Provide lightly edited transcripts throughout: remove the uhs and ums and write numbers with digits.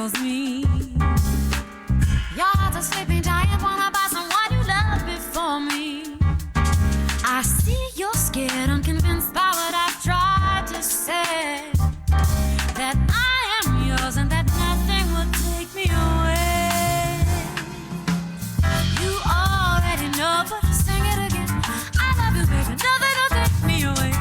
kills me. Your heart's a sleeping giant, wanna buy someone you loved before me. I see you're scared, unconvinced by what I've tried to say. That I am yours and that nothing will take me away. You already know, but I'll sing it again. I love you, baby, nothing will take me away.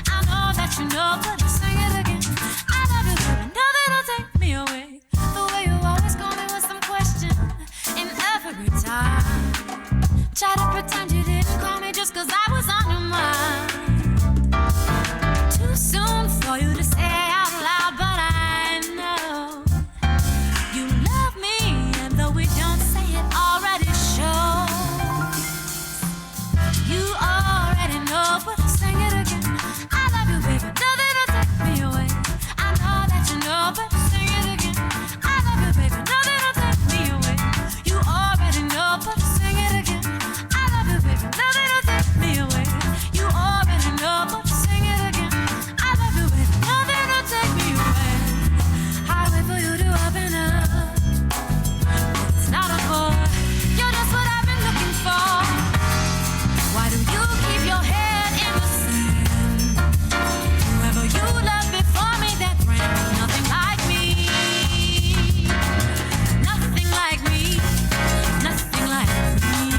I know that you know, but I'll sing it again. I love you, baby, nothing will take me away. The way you always call me with some question in every time. Try to pretend you didn't call me just 'cause I was on your mind. Too soon for you to say out loud, but I know you love me, and though we don't say it, already shows. You already know, but I'll sing it again. I love you, baby, nothing will take me away. I know that you know, but I'll sing it again. I love you, baby, nothing will take me away. You already know, but I'll sing it again. I love you, baby, nothing will take me away. You already know, but I'll sing it again. I love you, baby, nothing will take me away. I wait for you to open up. It's not a bore. You're just what I've been looking for. Why do you keep your head in the sand? Whoever you loved before me, that ran nothing like me. Nothing like me. Nothing like me.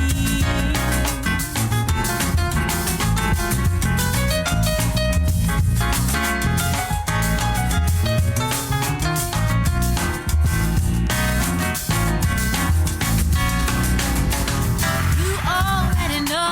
You already know.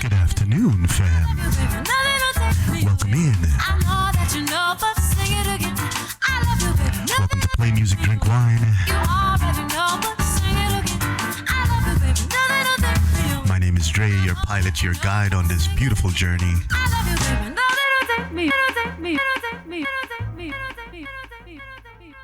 Good afternoon, fam. Nothing will take me Welcome in. I know that you know, but sing it again. I love you, baby. Welcome to Play Music, Drink Wine. You already know, but sing it again. I love you, baby. Nothing will take me away. My name is Dre, your pilot, your guide on this beautiful journey. I love you, baby. Nothing will take me. It'll take me. It'll take me. It'll take me. It'll take me. It'll take me. It'll take me. It'll take me.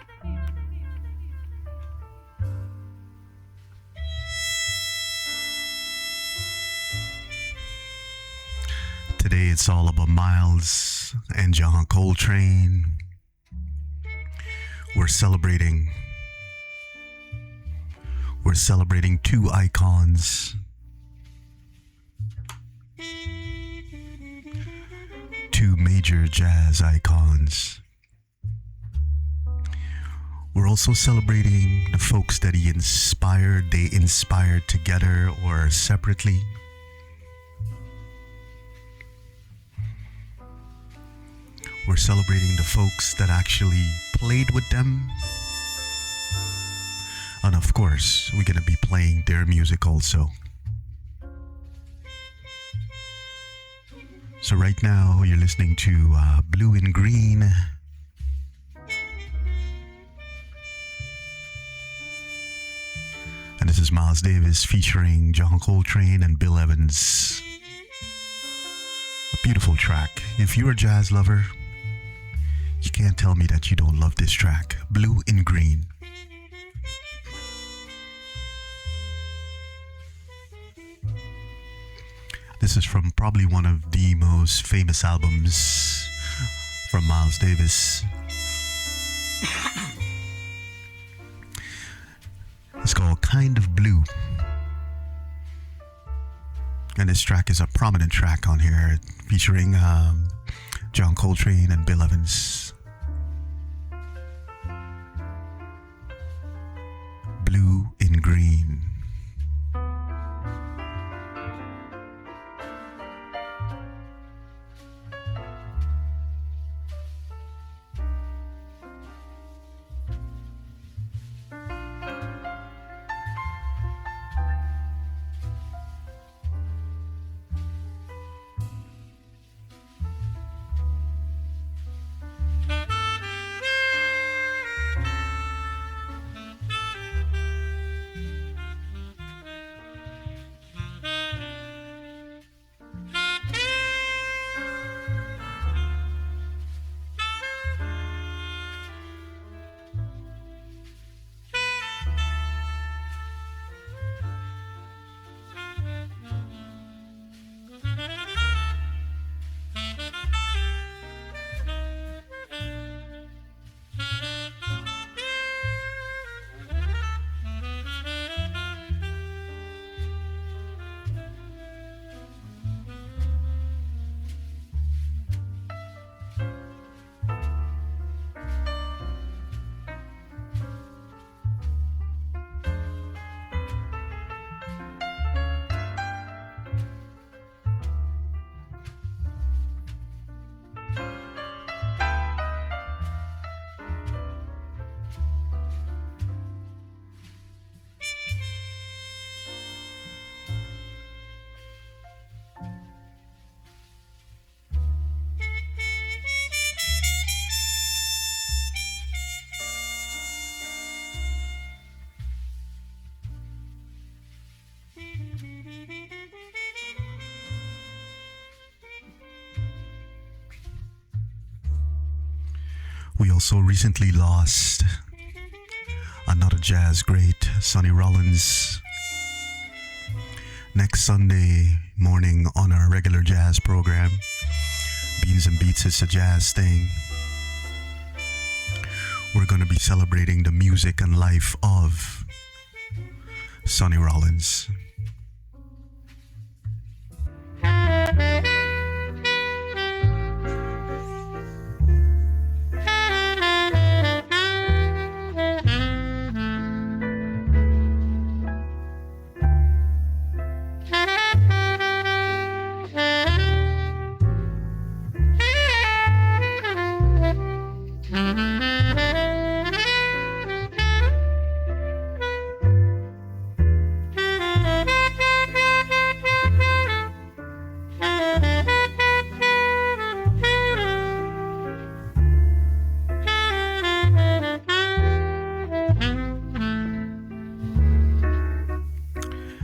Today it's all about Miles and John Coltrane. We're celebrating two icons. Two major jazz icons. We're also celebrating the folks that he inspired, they inspired together or separately. We're celebrating the folks that actually played with them. And of course, we're going to be playing their music also. So right now, you're listening to Blue and Green. And this is Miles Davis featuring John Coltrane and Bill Evans. A beautiful track. If you're a jazz lover, you can't tell me that you don't love this track. Blue and Green. This is from probably one of the most famous albums from Miles Davis. It's called Kind of Blue. And this track is a prominent track on here featuring John Coltrane and Bill Evans. Blue and Green. also recently lost another jazz great, Sonny Rollins. Next Sunday morning on our regular jazz program, Beans and Beats is a jazz thing. We're going to be celebrating the music and life of Sonny Rollins.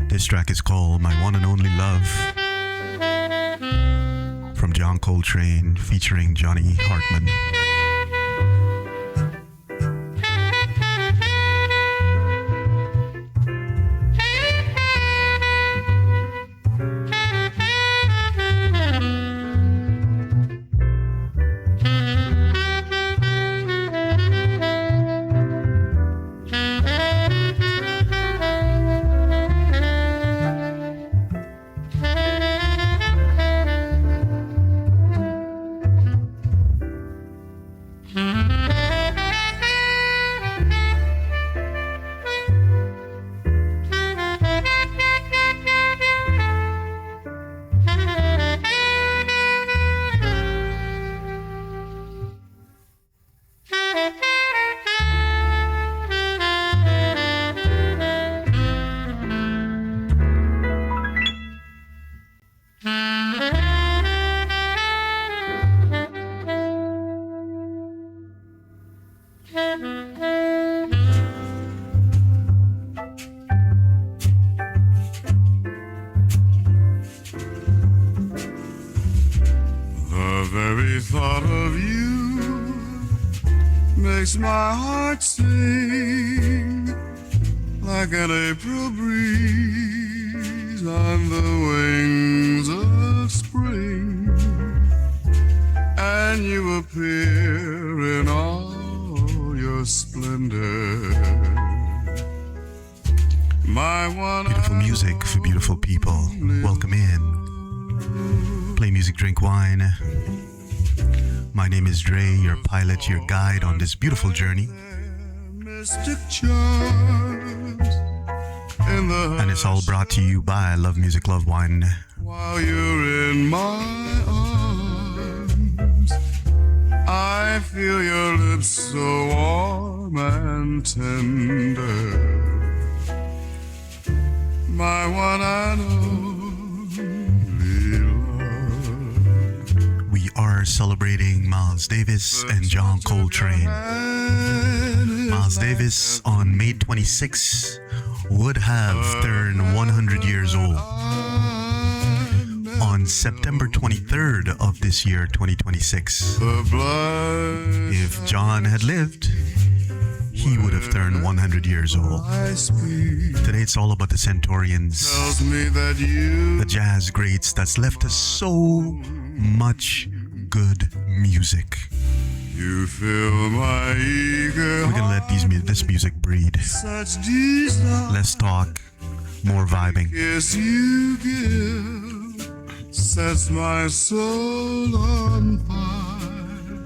This track is called My One and Only Love from John Coltrane featuring Johnny Hartman. My heart sing like an April breeze on the wings of spring, and you appear in all your splendor. My one beautiful music for beautiful people. Welcome in. Play music, drink wine. My name is Dre, your pilot, your guide on this beautiful journey. And it's all brought to you by Love Music, Love Wine. While you're in my arms, I feel your lips so warm and tender. My one and only. We are celebrating Miles Davis and John Coltrane. Miles Davis on May 26 would have turned 100 years old. On September 23rd of this year, 2026, if John had lived, he would have turned 100 years old. Today it's all about the Centaurians, the jazz greats that's left us so much good music. You fill my eager We're gonna let this music breed. Less talk, more vibing. Kiss you give sets my soul on fire.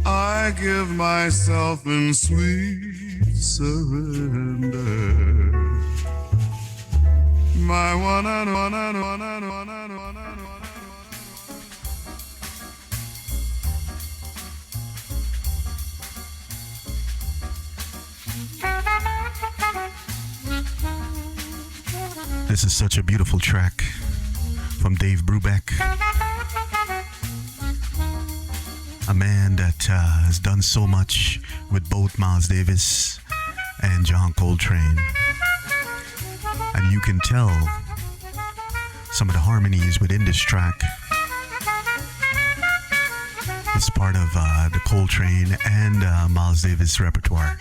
I give myself in sweet surrender. My one and one and one and one and one and one. This is such a beautiful track from Dave Brubeck, a man that has done so much with both Miles Davis and John Coltrane. And you can tell some of the harmonies within this track is part of the Coltrane and Miles Davis repertoire.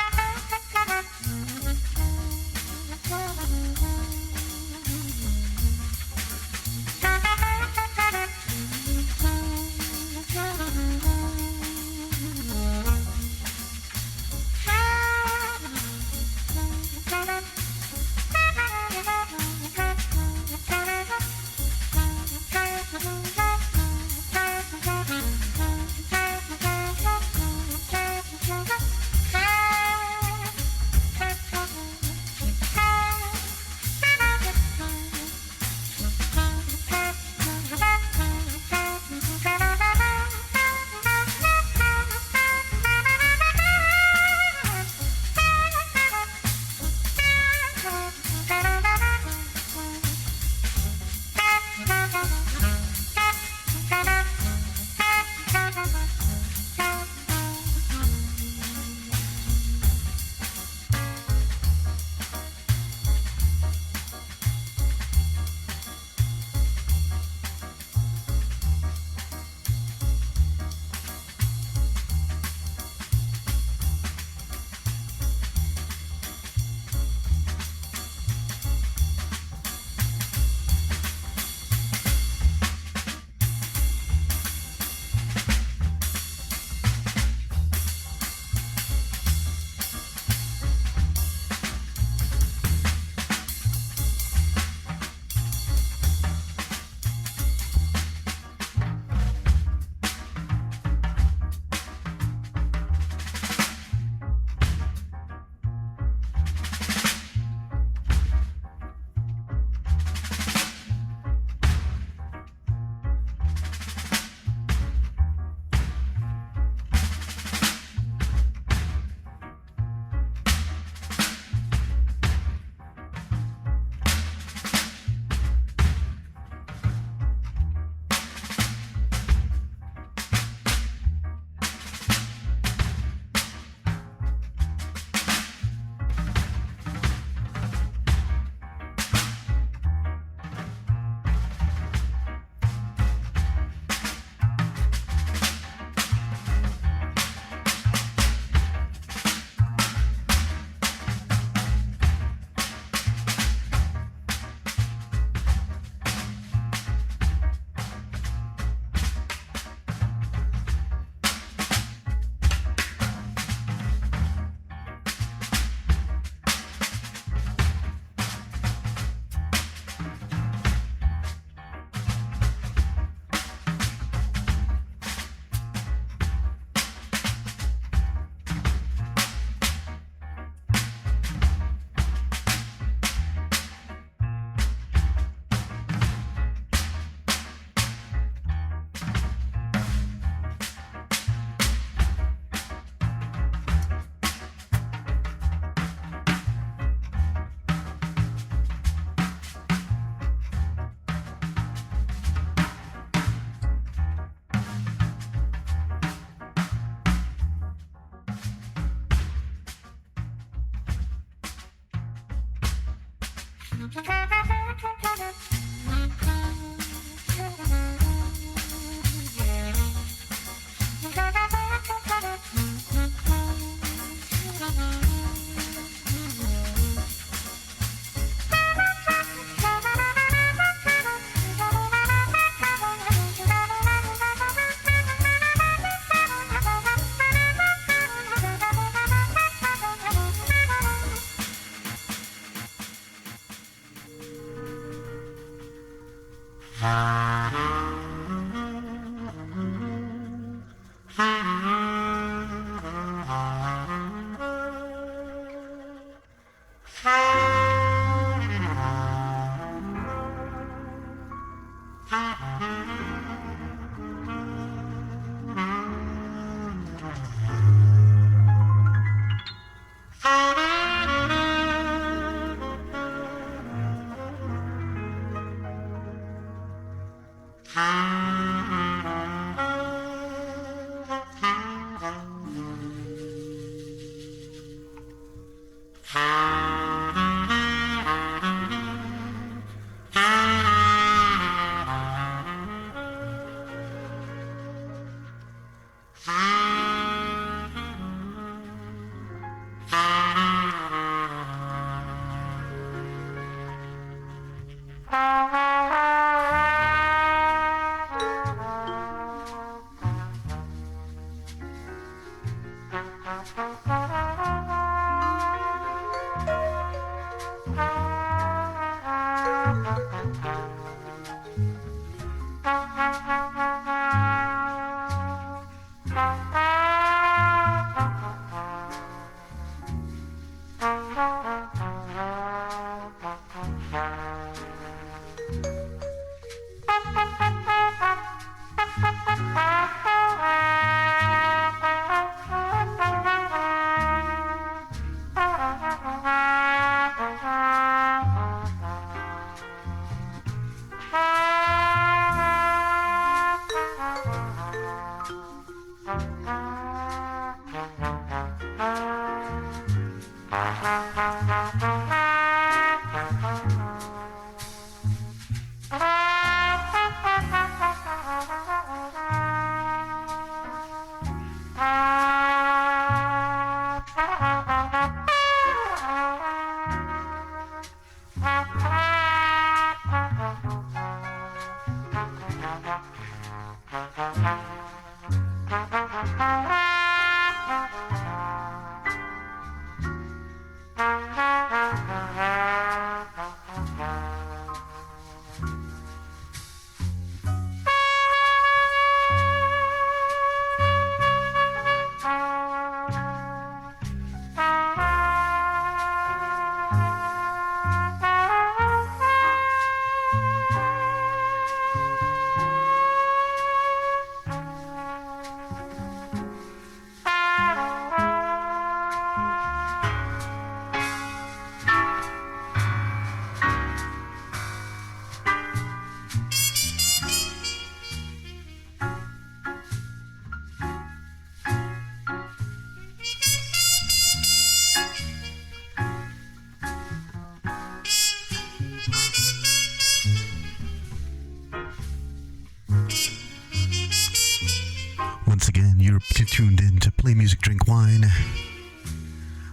Tuned in to Play Music, Drink Wine.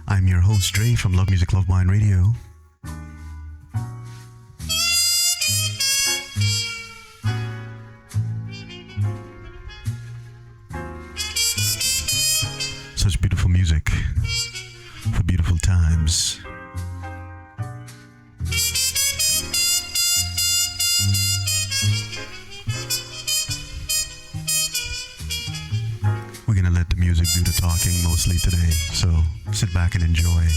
I'm your host, Dre, from Love Music, Love Wine Radio. Such beautiful music for beautiful times. We're gonna let the music do the talking mostly today, so sit back and enjoy.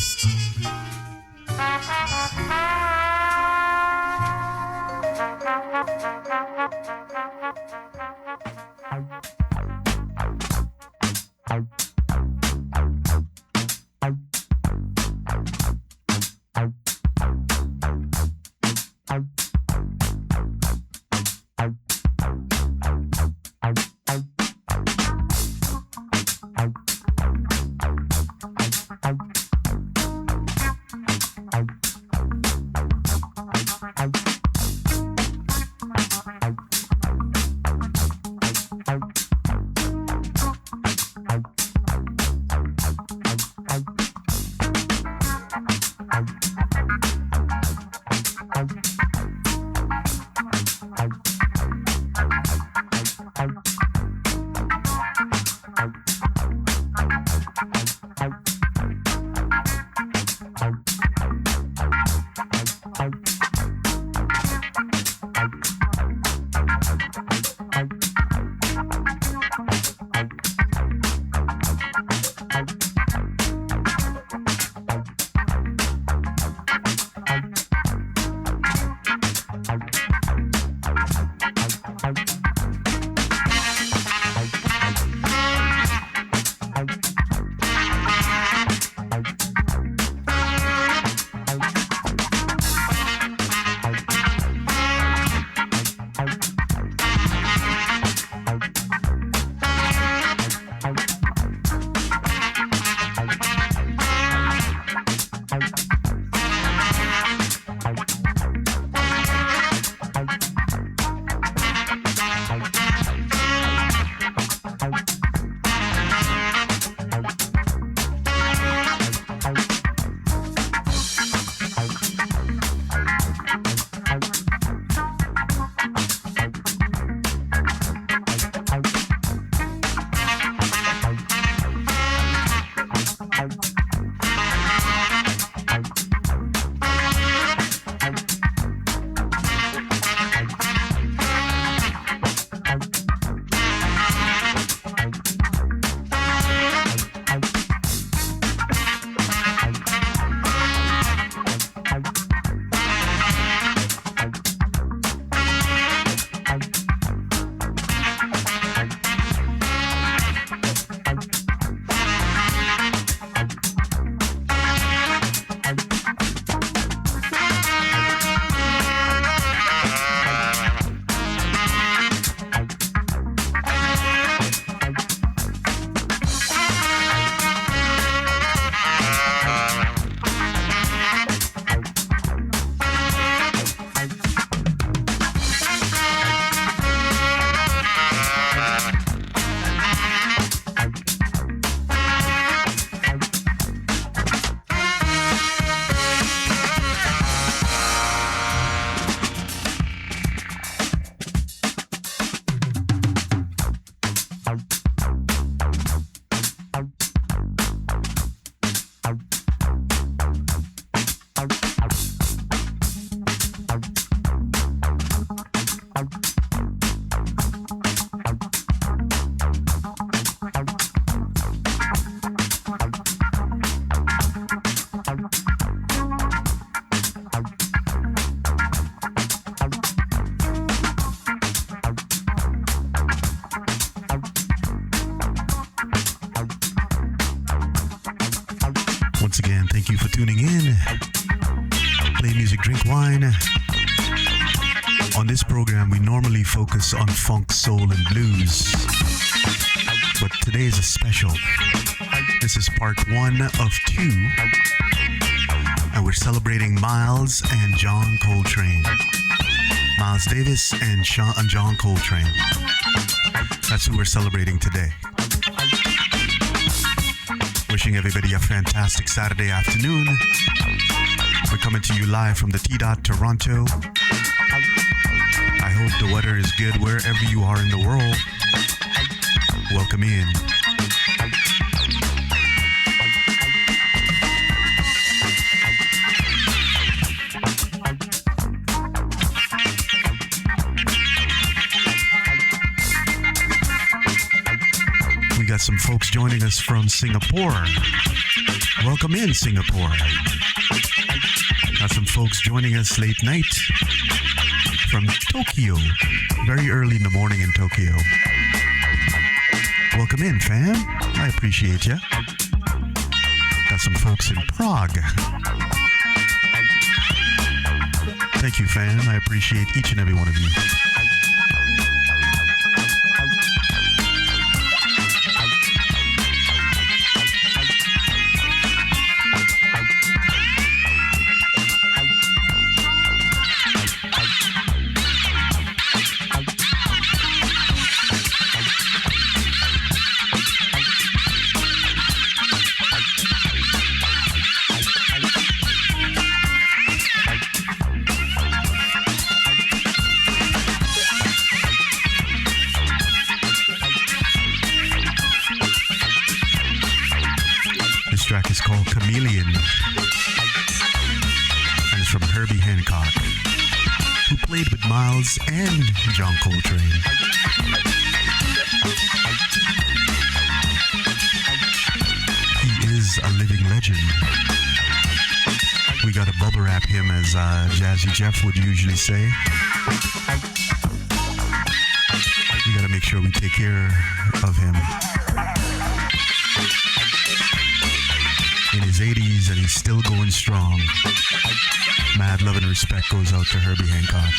again, thank you for tuning in. Play music, drink wine. On this program, we normally focus on funk, soul, and blues. But today is a special. This is part 1 of 2. And we're celebrating Miles and John Coltrane. Miles Davis and John Coltrane. That's who we're celebrating today. Wishing everybody a fantastic Saturday afternoon. We're coming to you live from the T-Dot Toronto. I hope the weather is good wherever you are in the world. Welcome in. We got some folks joining us from Singapore. Welcome in, Singapore. Got some folks joining us late night from Tokyo. Very early in the morning in Tokyo. Welcome in, fam. I appreciate ya. Got some folks in Prague. Thank you, fam. I appreciate each and every one of you. Chameleon, and it's from Herbie Hancock, who played with Miles and John Coltrane. He is a living legend. We gotta bubble wrap him, as Jazzy Jeff would usually say. We gotta make sure we take care of him. In his 80s, and he's still going strong. Mad love and respect goes out to Herbie Hancock.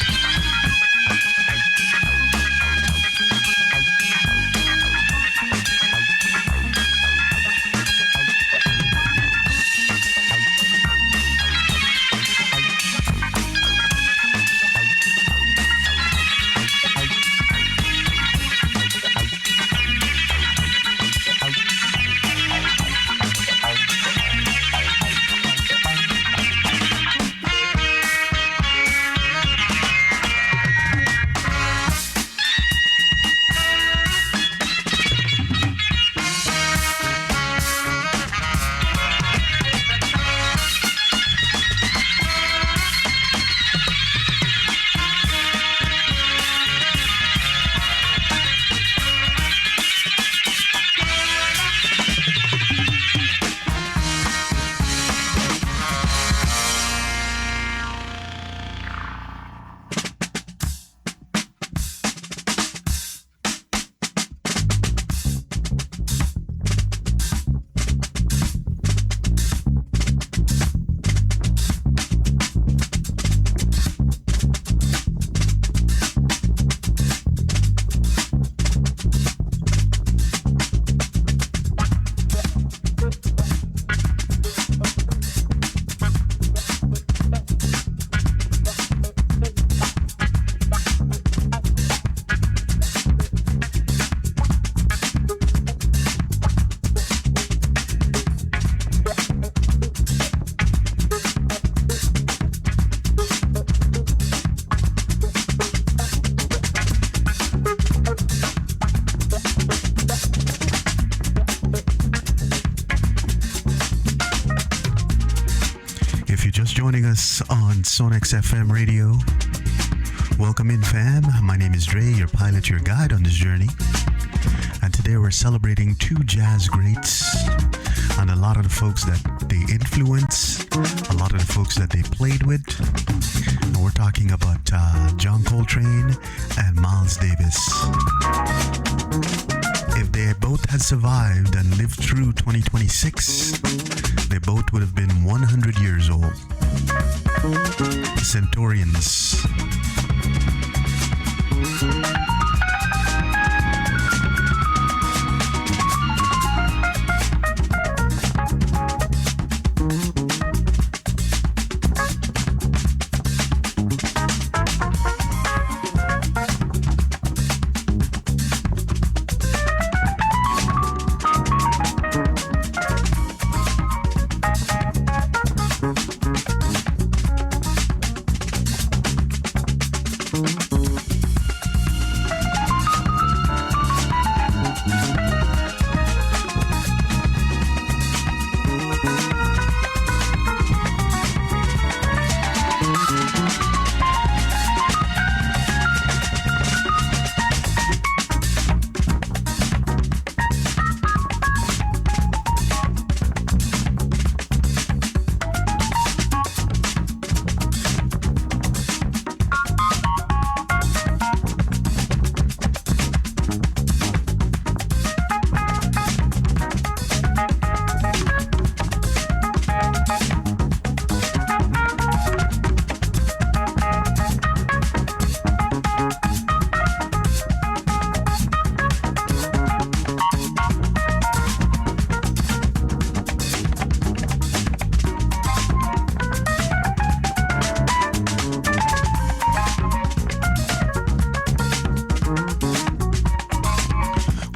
Joining us on Sonex FM radio. Welcome in, fam. My name is Dre, your pilot, your guide on this journey. And today we're celebrating 2 jazz greats and a lot of the folks that they influence, a lot of the folks that they played with. And we're talking about John Coltrane and Miles Davis. If they both had survived and lived through 2026, they both would have been 100 years old. Centaurians.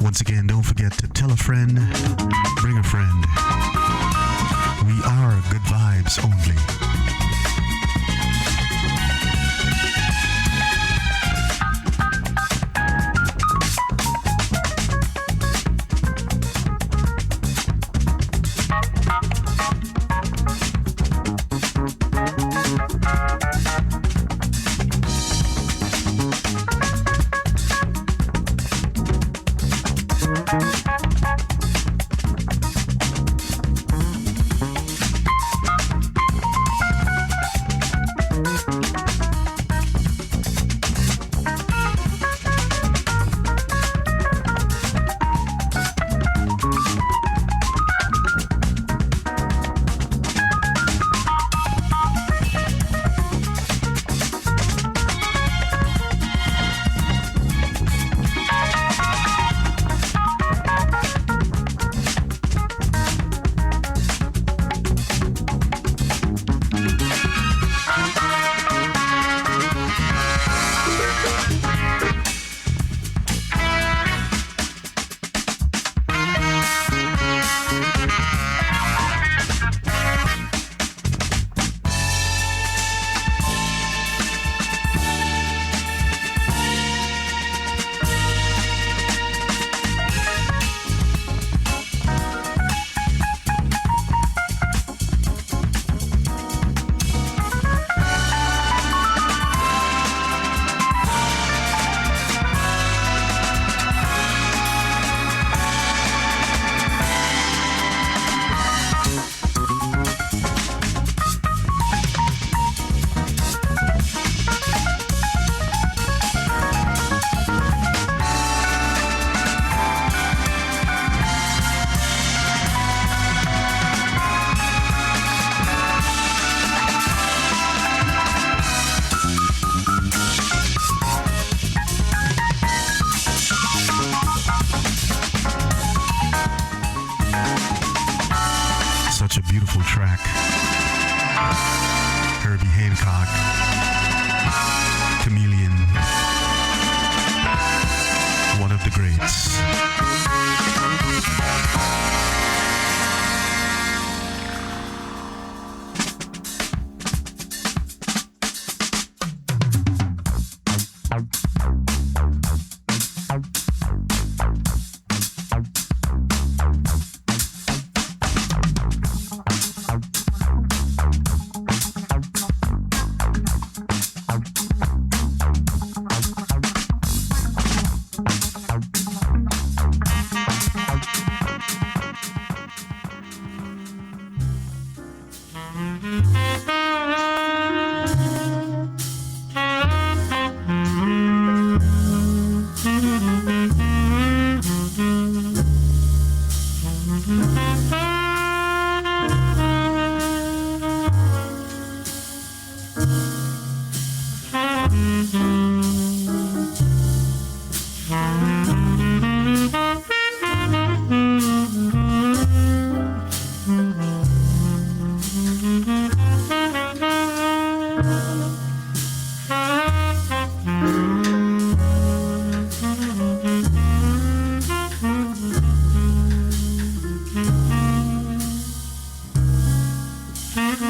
Once again, don't forget to tell a friend, bring a friend. We are good vibes only.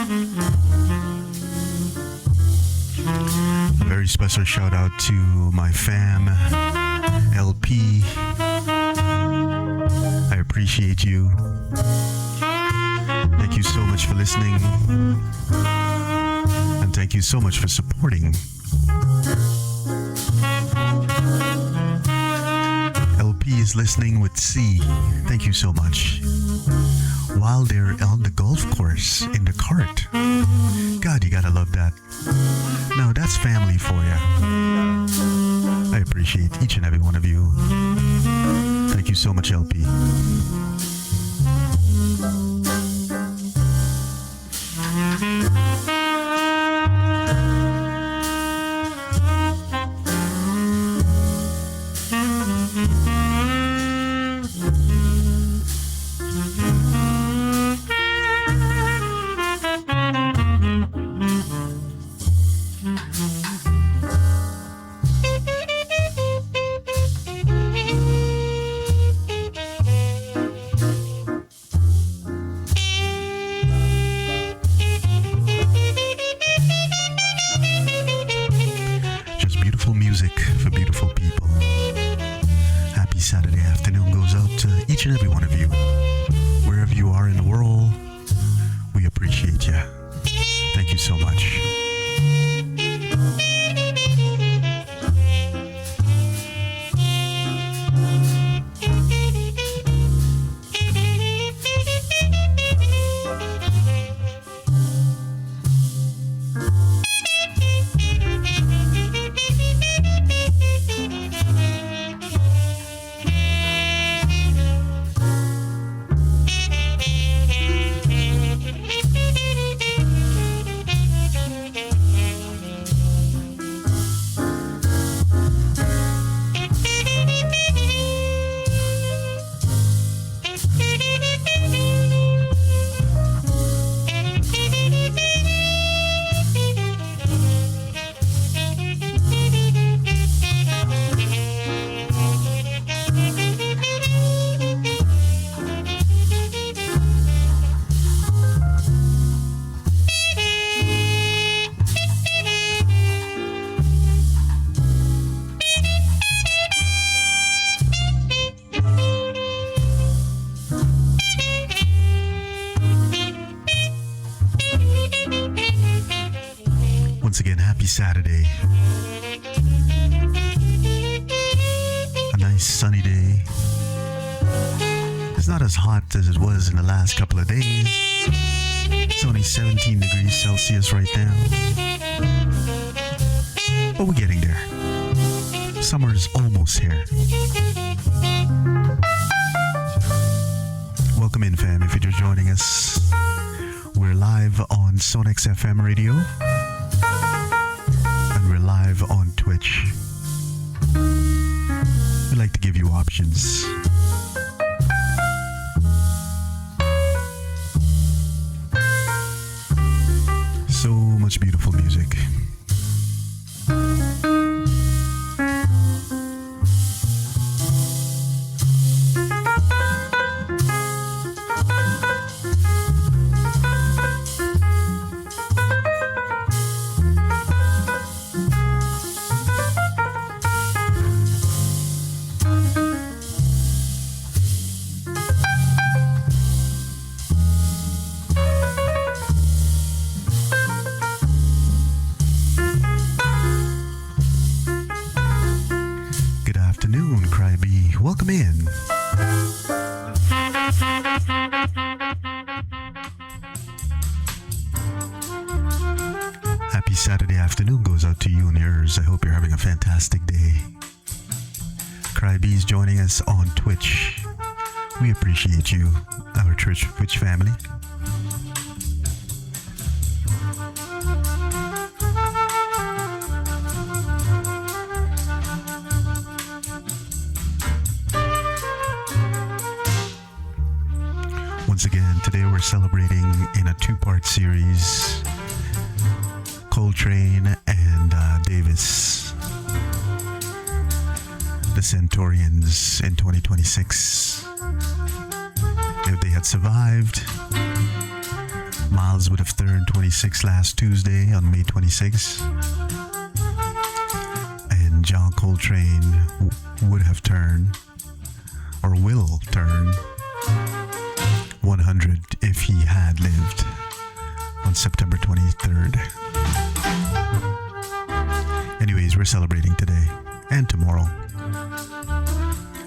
A very special shout out to my fam, LP. I appreciate you. Thank you so much for listening. And thank you so much for supporting. LP is listening with C. Thank you so much. While they're on the golf course in the cart. God, you gotta love that. Now that's family for you. I appreciate each and every one of you. Thank you so much, LP. Saturday. A nice sunny day. It's not as hot as it was in the last couple of days. It's only 17 degrees Celsius right now. But we're getting there. Summer is almost here. Welcome in, fam, if you're just joining us. We're live on Sonex FM Radio. We're live on Twitch. We like to give you options. So much beautiful music. Welcome in. Happy Saturday afternoon goes out to you and yours. I hope you're having a fantastic day. Crybee's joining us on Twitch. We appreciate you, our Twitch family. Once again, today we're celebrating in a two-part series, Coltrane and Davis, the Centaurians in 2026. If they had survived, Miles would have turned 26 last Tuesday on May 26. And John Coltrane would have turned, or will turn, 100 if he had lived on September 23rd. Anyways, we're celebrating today and tomorrow.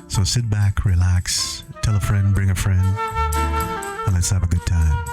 So sit back, relax, tell a friend, bring a friend, and let's have a good time.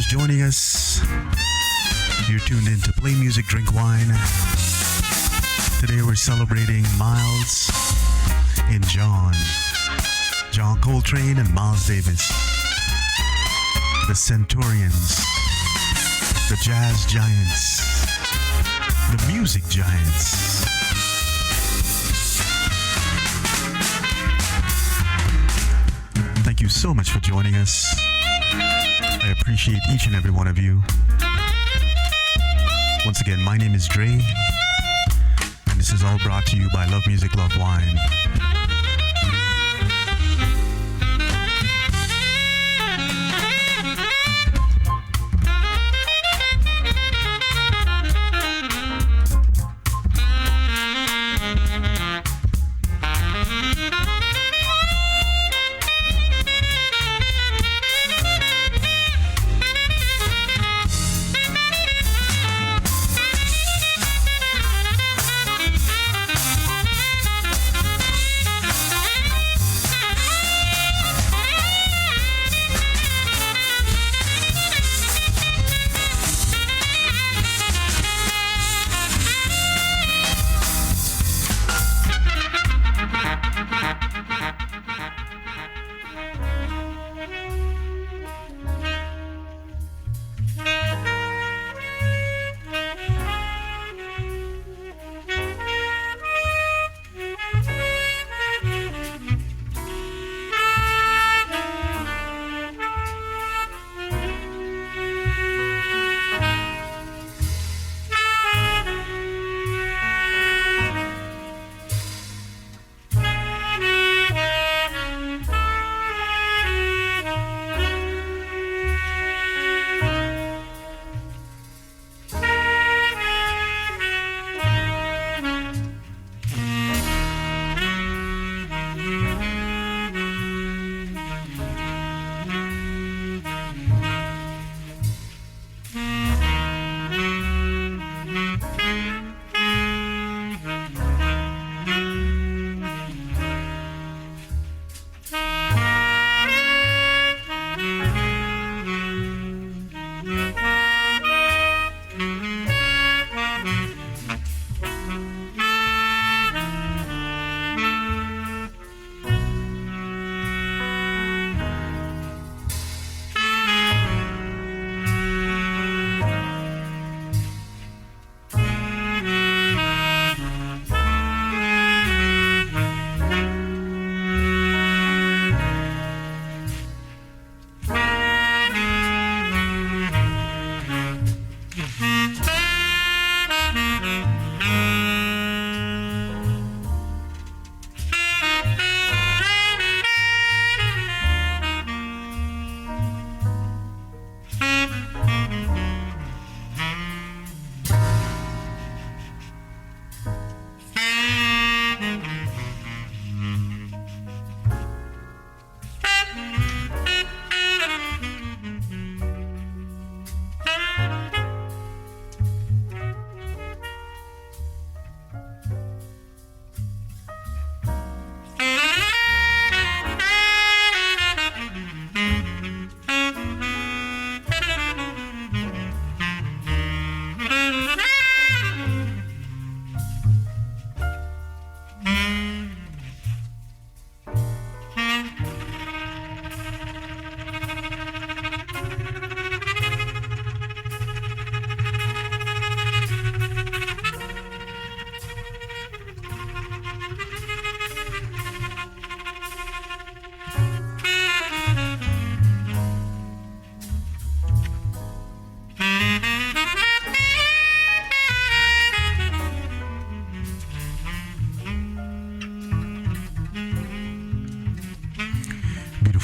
just joining us, you're tuned in to Play Music, Drink Wine. Today we're celebrating Miles and John Coltrane and Miles Davis, the Centaurians, the Jazz Giants, the Music Giants. Thank you so much for joining us. I appreciate each and every one of you. Once again, my name is Dre, and this is all brought to you by Love Music, Love Wine.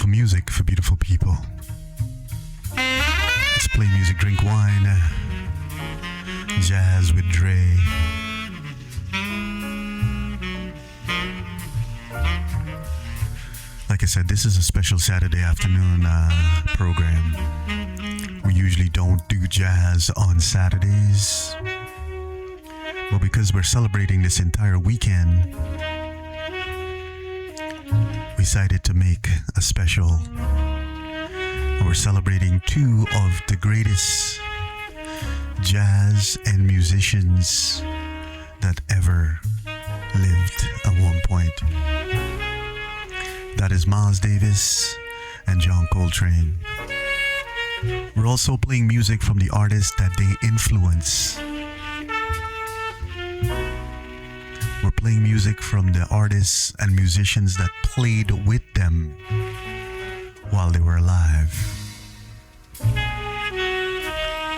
Music for beautiful people. Let's play music, drink wine, jazz with Dre. Like I said, this is a special Saturday afternoon program. We usually don't do jazz on Saturdays, but because we're celebrating this entire weekend, we decided to make a special We're celebrating two of the greatest jazz and musicians that ever lived at one point. That is Miles Davis and John Coltrane. We're also playing music from the artists that they influence. We're playing music from the artists and musicians that played with them while they were alive.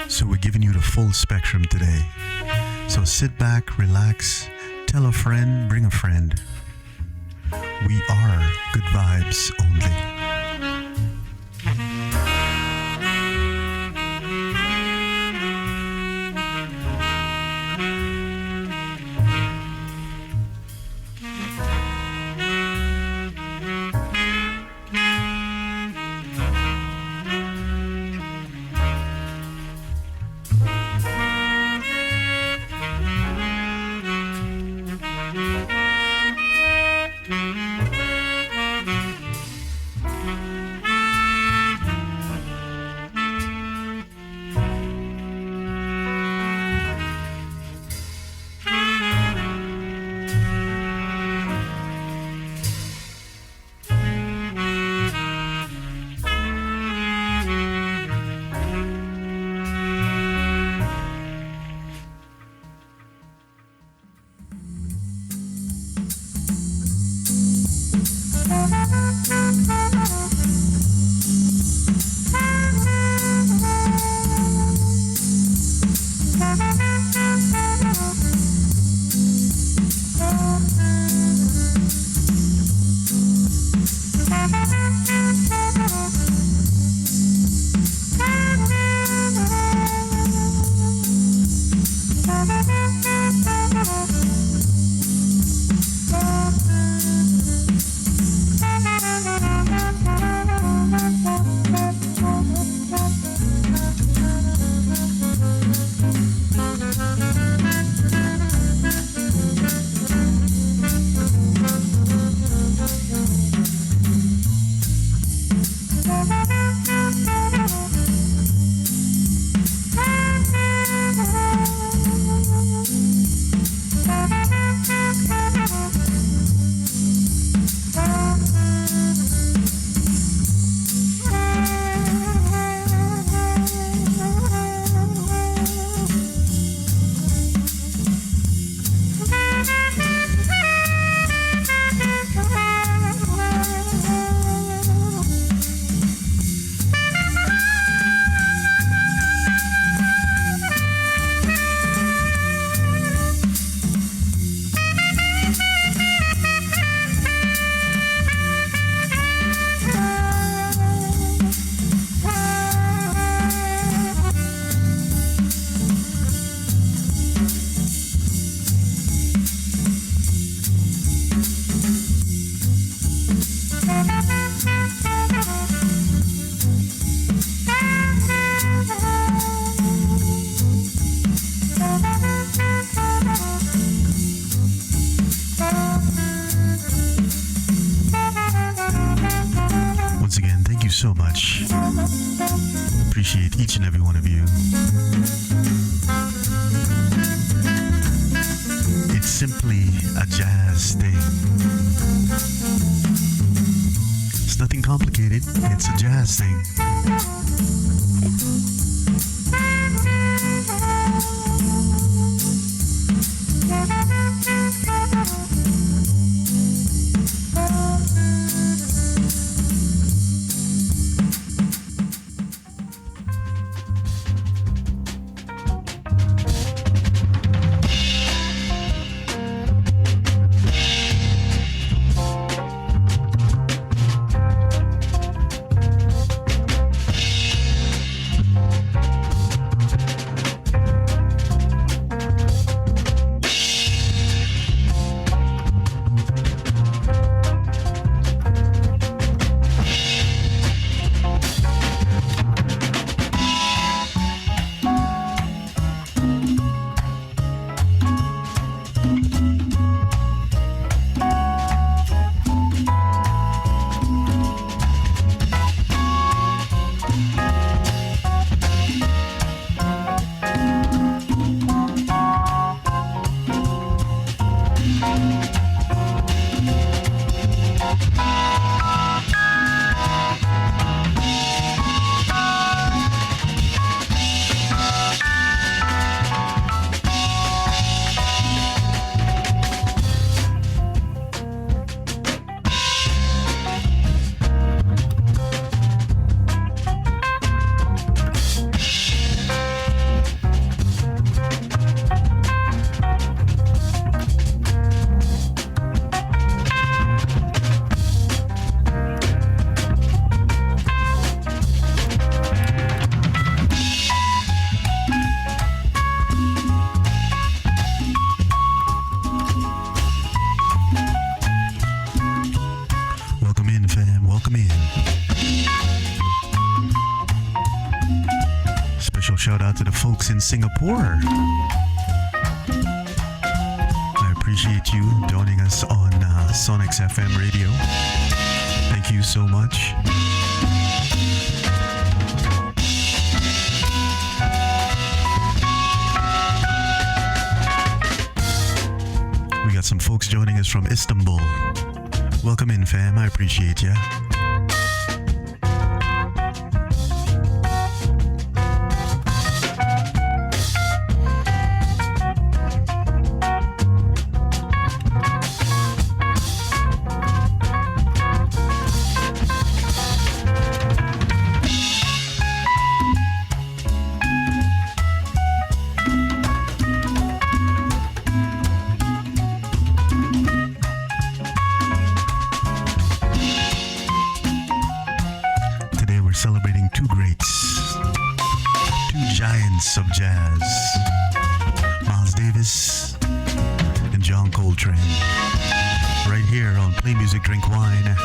So we're giving you the full spectrum today. So sit back, relax, tell a friend, bring a friend. We are good vibes only. So much. Appreciate each and every one of you. It's simply a jazz thing. It's nothing complicated. It's a jazz thing. Special shout out to the folks in Singapore. I appreciate you joining us on Sonics FM radio. Thank you so much. We got some folks joining us from Istanbul. Welcome in, fam. I appreciate ya. Of jazz, Miles Davis and John Coltrane, right here on Play Music, Drink Wine.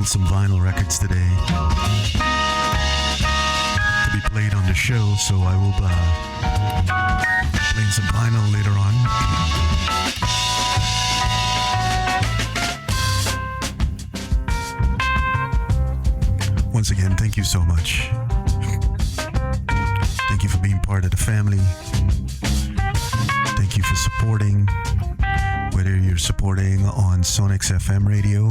Some vinyl records today to be played on the show, so I will play some vinyl later on. Once again, thank you so much. Thank you for being part of the family. Thank you for supporting, whether you're supporting on Sonics FM radio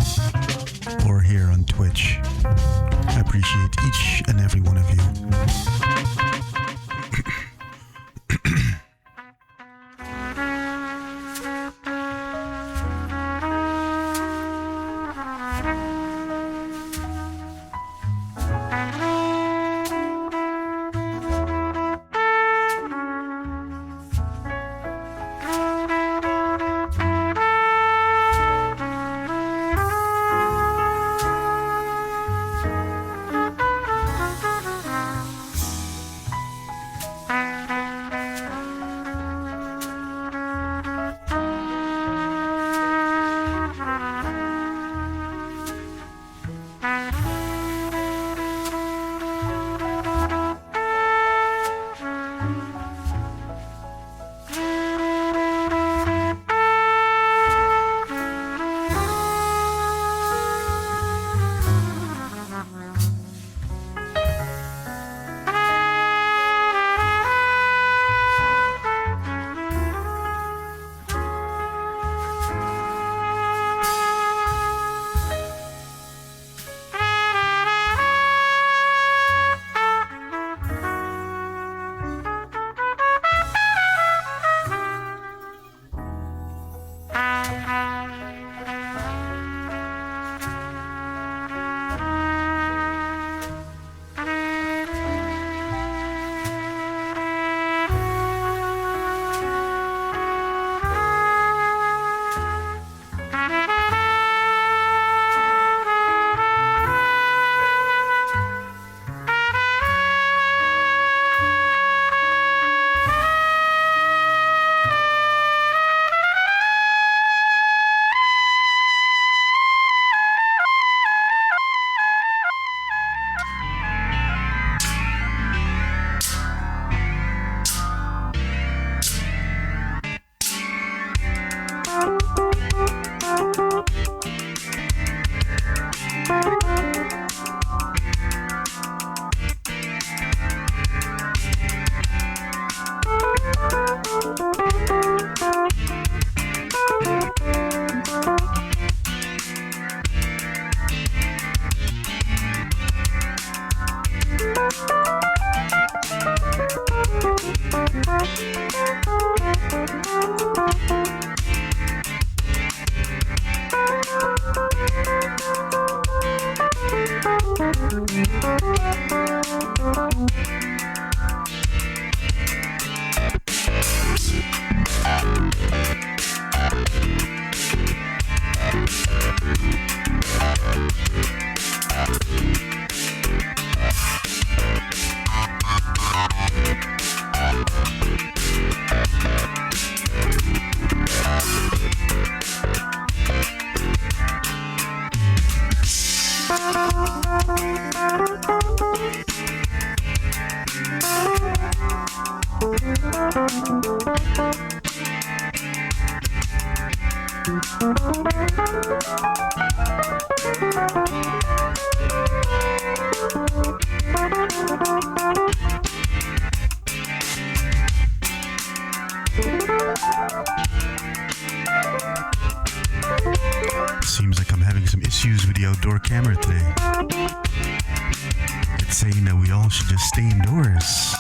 or here on Twitch. I appreciate each and every one of you. Seems like I'm having some issues with the outdoor camera today. It's saying that we all should just stay indoors.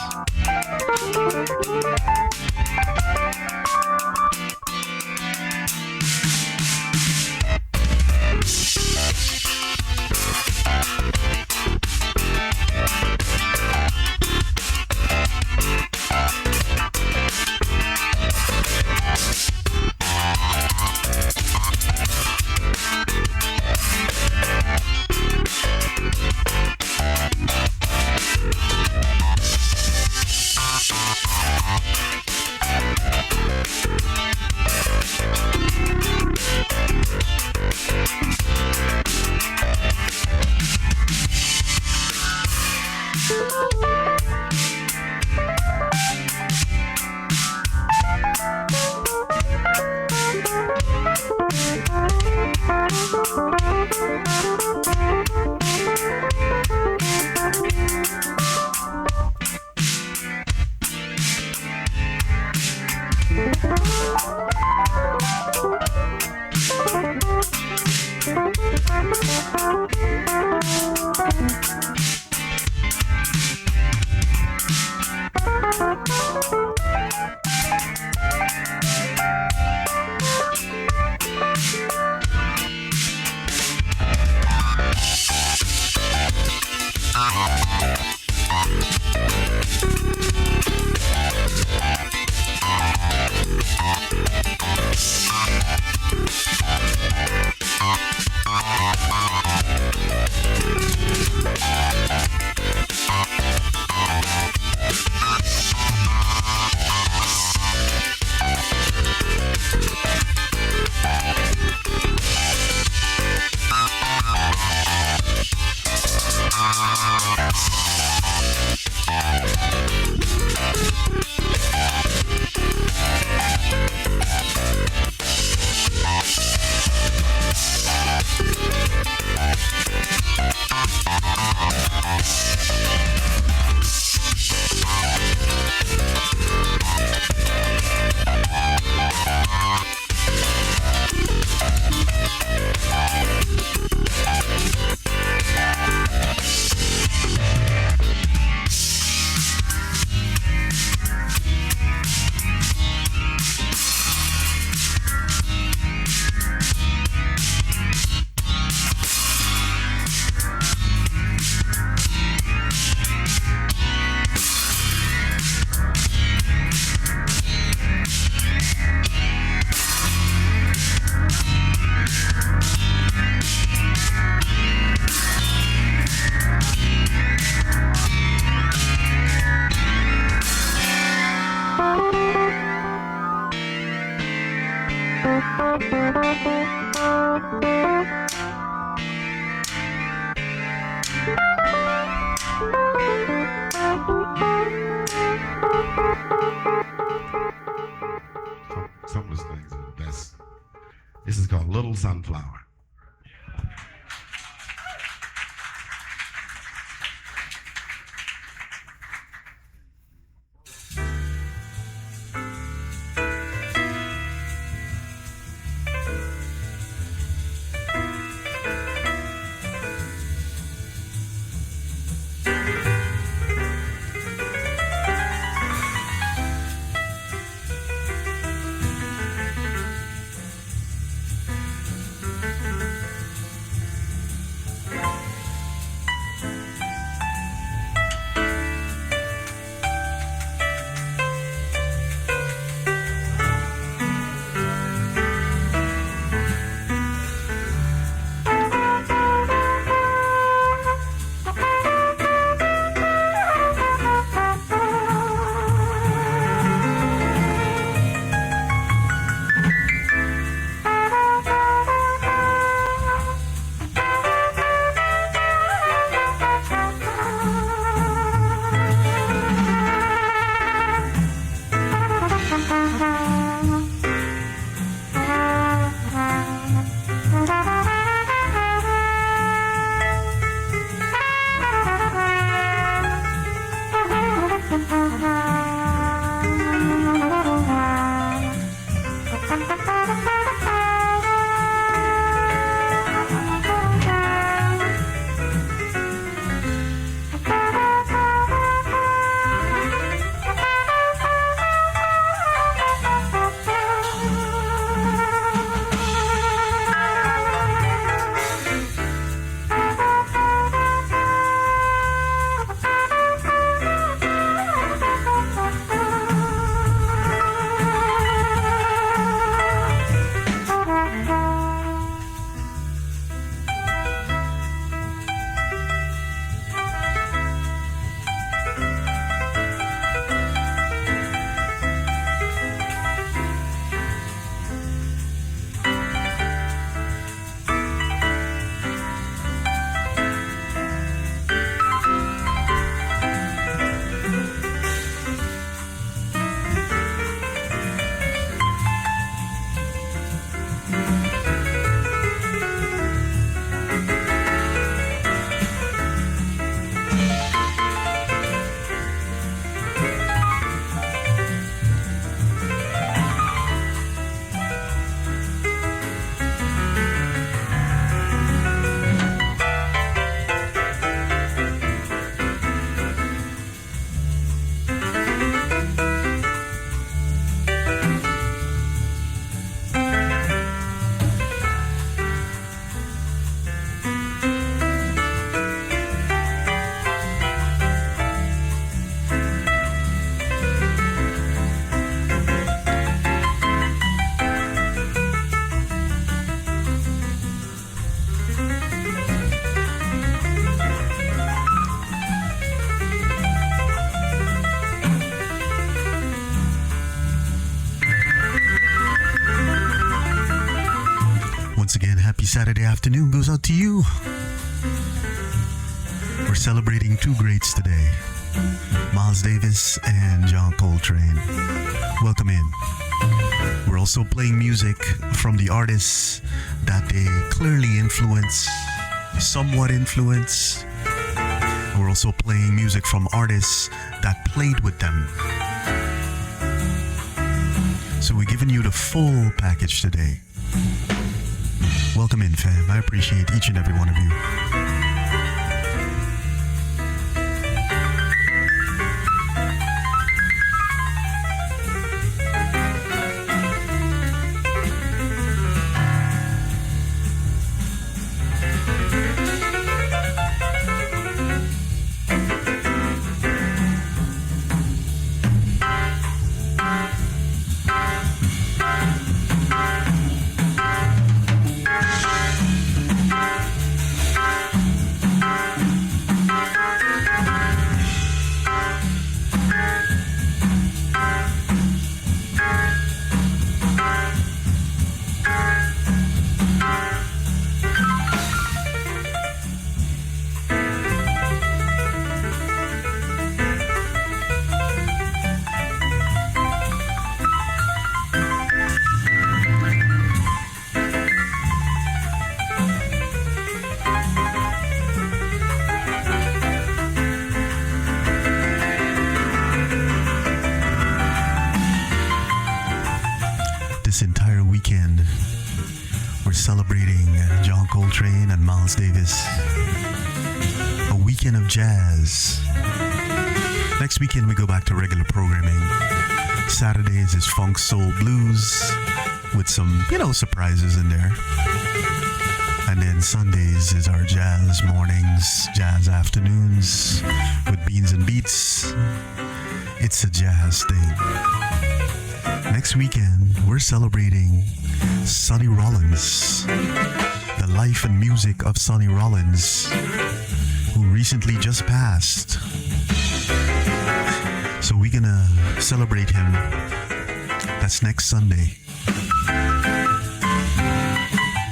Some of those things are the best. This is called Little Sunflower. Saturday afternoon goes out to you. We're celebrating two greats today, Miles Davis and John Coltrane. Welcome in. We're also playing music from the artists that they clearly influence, somewhat influence. We're also playing music from artists that played with them. So we're giving you the full package today. Welcome in, fam. I appreciate each and every one of you. This entire weekend, we're celebrating John Coltrane and Miles Davis. A weekend of jazz. Next weekend, we go back to regular programming. Saturdays is funk, soul, blues with some, surprises in there. And then Sundays is our jazz mornings, jazz afternoons with beans and beats. It's a jazz thing. Next weekend, we're celebrating Sonny Rollins, the life and music of Sonny Rollins, who recently just passed. So we're gonna celebrate him. That's next Sunday.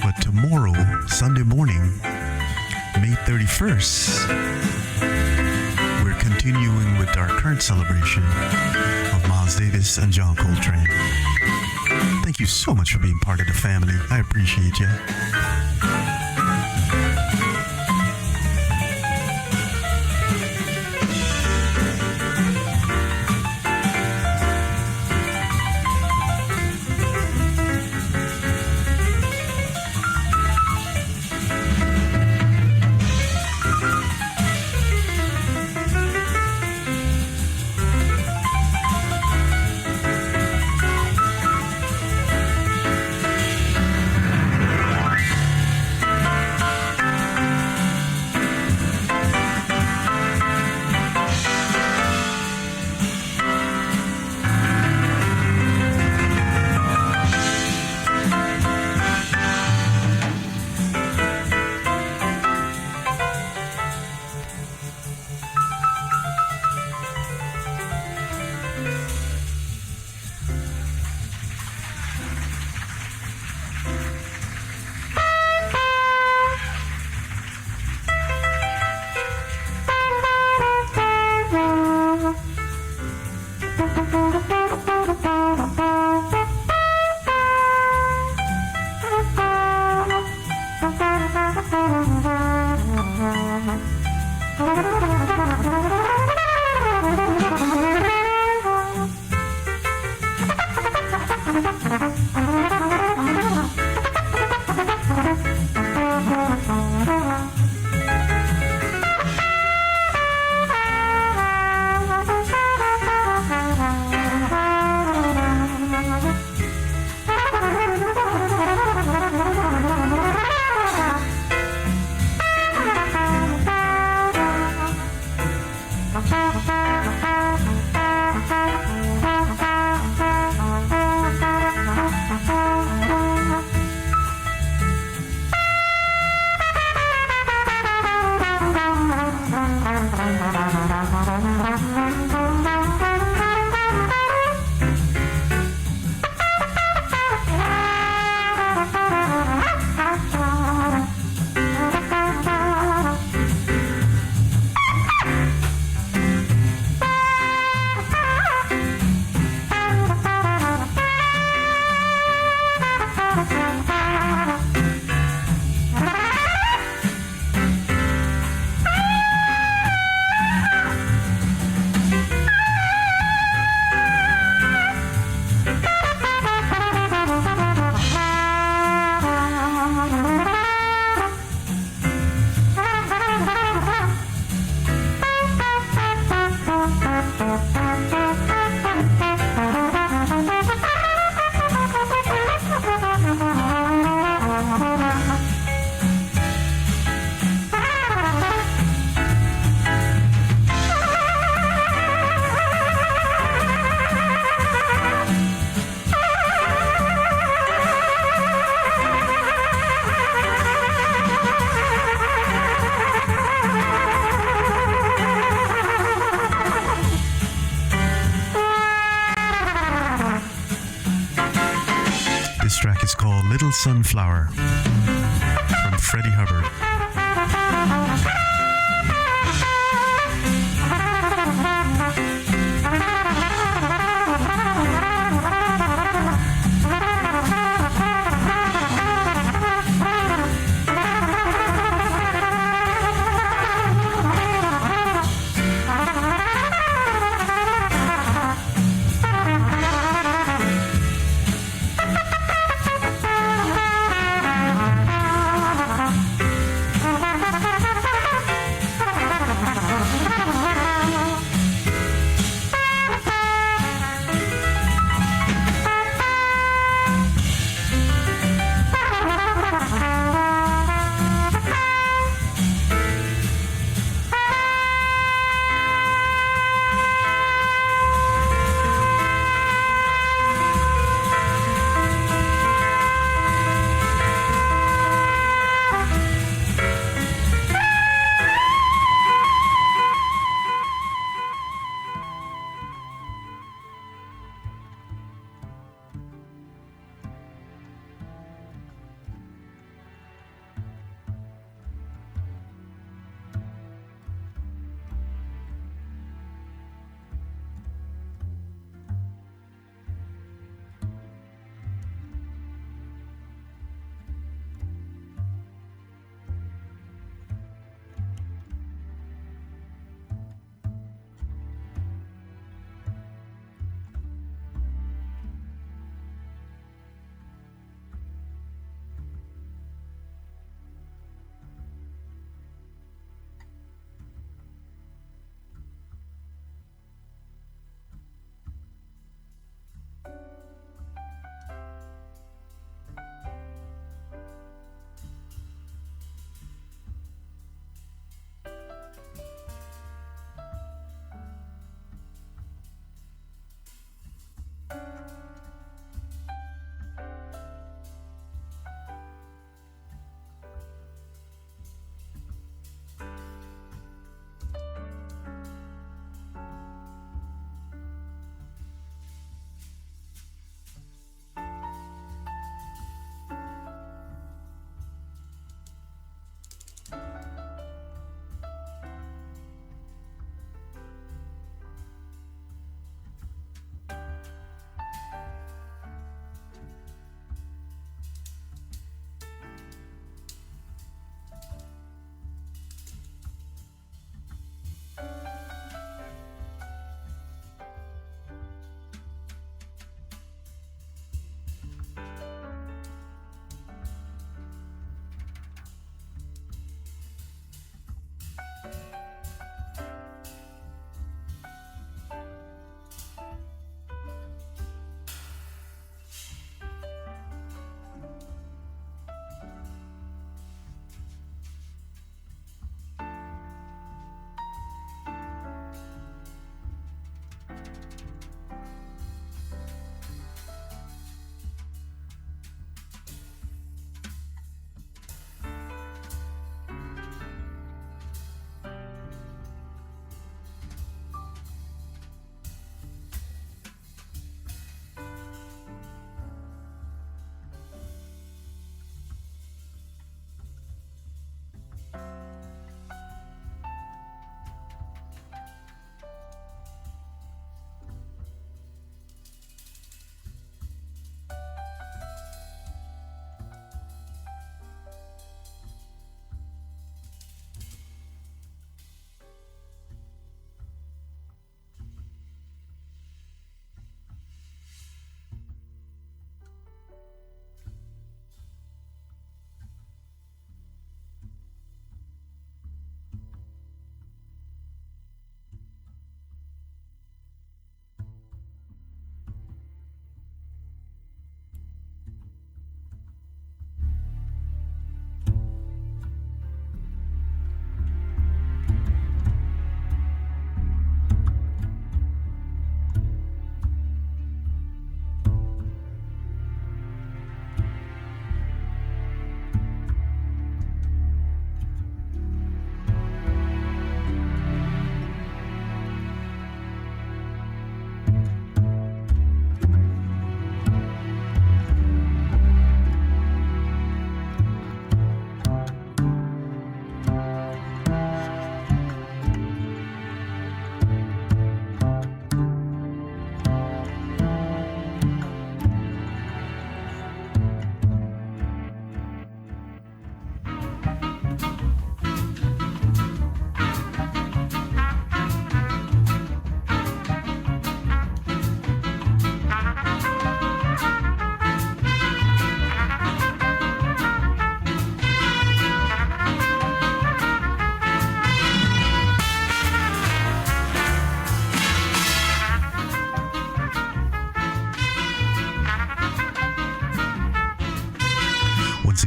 But tomorrow, Sunday morning, May 31st, we're continuing with our current celebration of Miles Davis and John Coltrane. Thank you so much for being part of the family. I appreciate you. track is called Little Sunflower from Freddie Hubbard.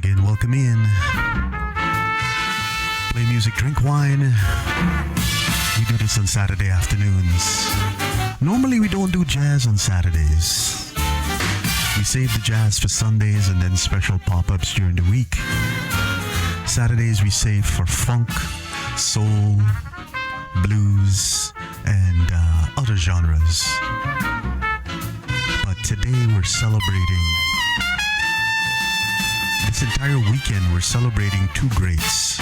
again, welcome in. Play music, drink wine. We do this on Saturday afternoons. Normally we don't do jazz on Saturdays. We save the jazz for Sundays and then special pop-ups during the week. Saturdays we save for funk, soul, blues, and other genres. But today we're celebrating. This entire weekend we're celebrating two greats.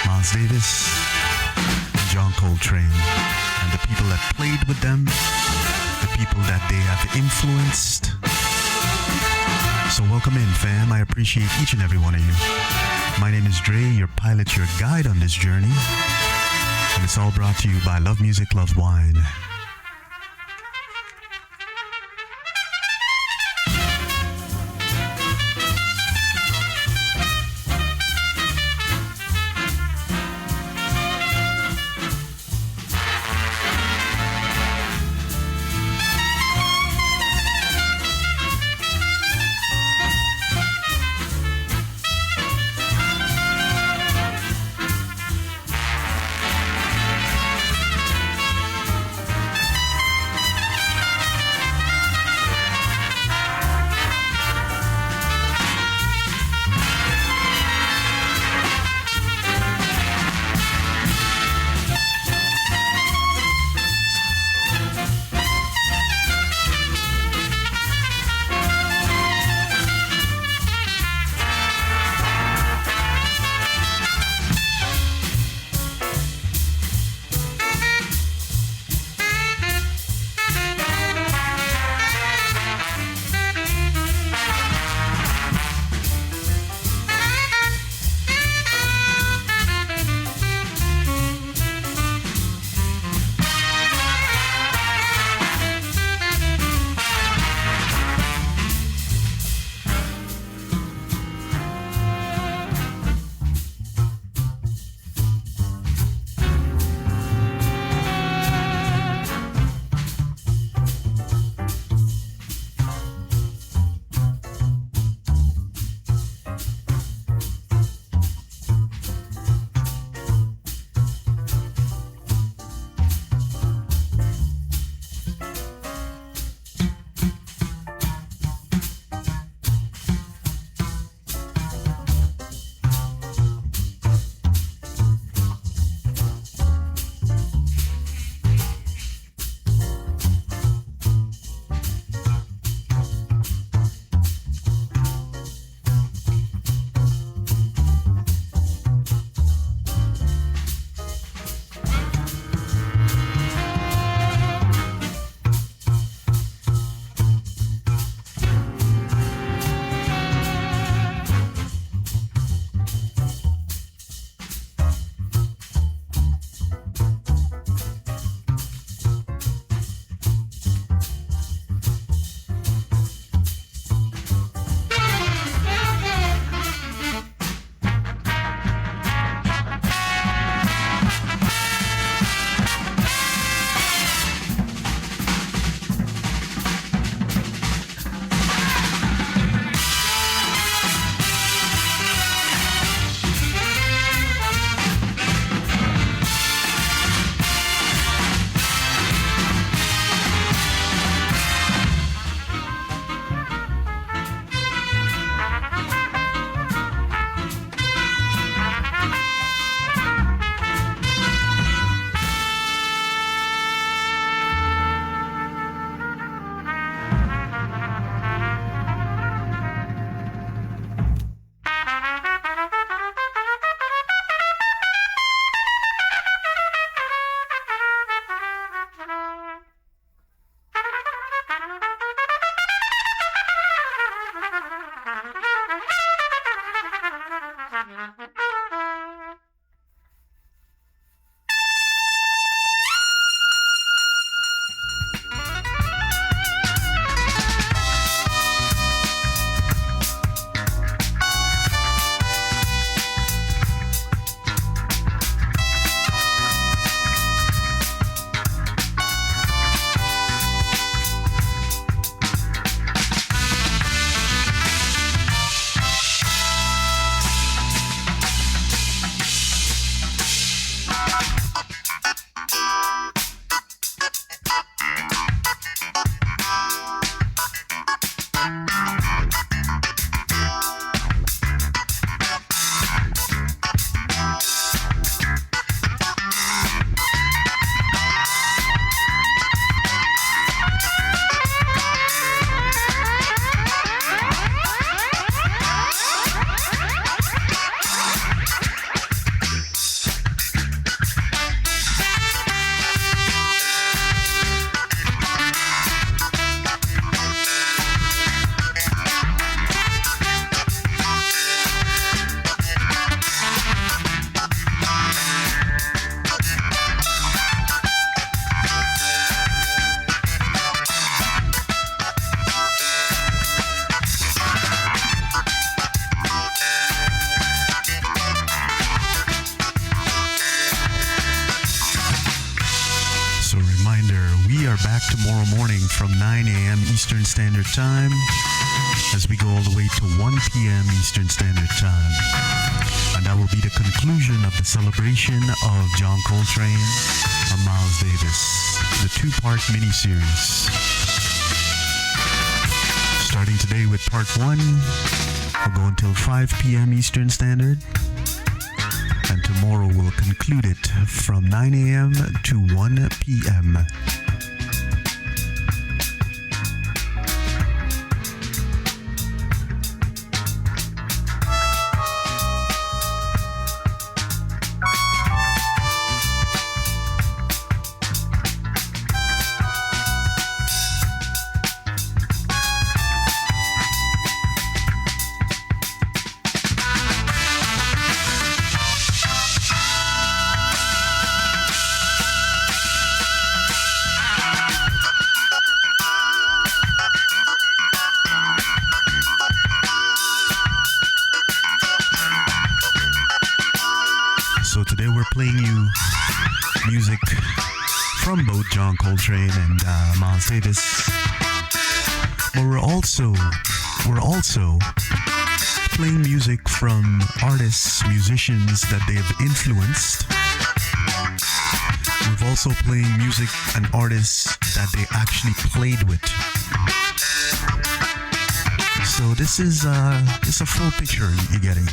Miles Davis and John Coltrane. And the people that played with them, the people that they have influenced. So welcome in, fam. I appreciate each and every one of you. My name is Dre, your pilot, your guide on this journey. And it's all brought to you by Love Music, Love Wine. reminder, we are back tomorrow morning from 9 a.m. Eastern Standard Time as we go all the way to 1 p.m. Eastern Standard Time. And that will be the conclusion of the celebration of John Coltrane and Miles Davis, the two-part mini-series. Starting today with part 1, we'll go until 5 p.m. Eastern Standard. And tomorrow we'll conclude it from 9 a.m. to 1 p.m. So today we're playing you music from both John Coltrane and Miles Davis. But we're also playing music from artists, musicians that they have influenced. We're also playing music and artists that they actually played with. So this is a full picture you're getting.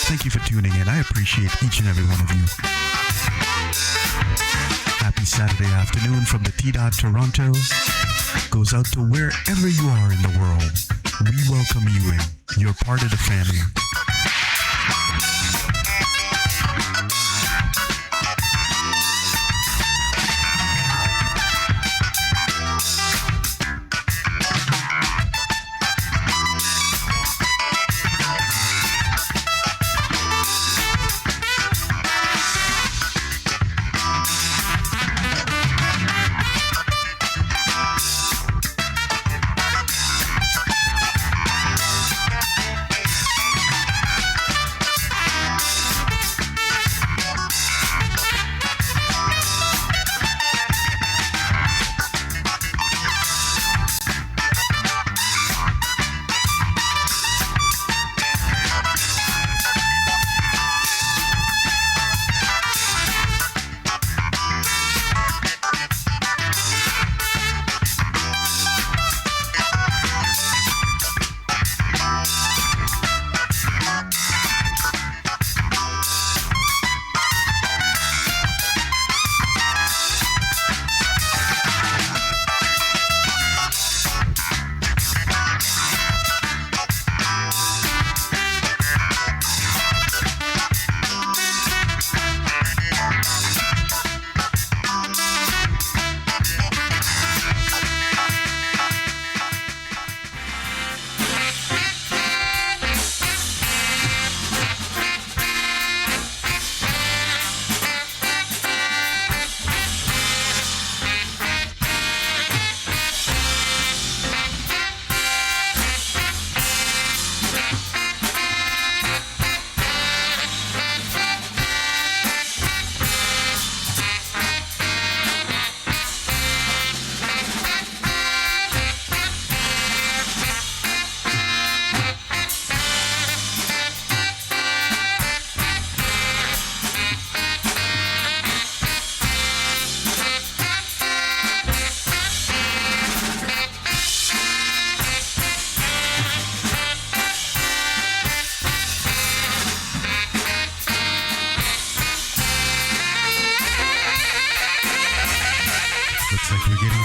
Thank you for tuning in. I appreciate each and every one of you. Happy Saturday afternoon from the T-Dot Toronto. Goes out to wherever you are in the world. We welcome you in. You're part of the family.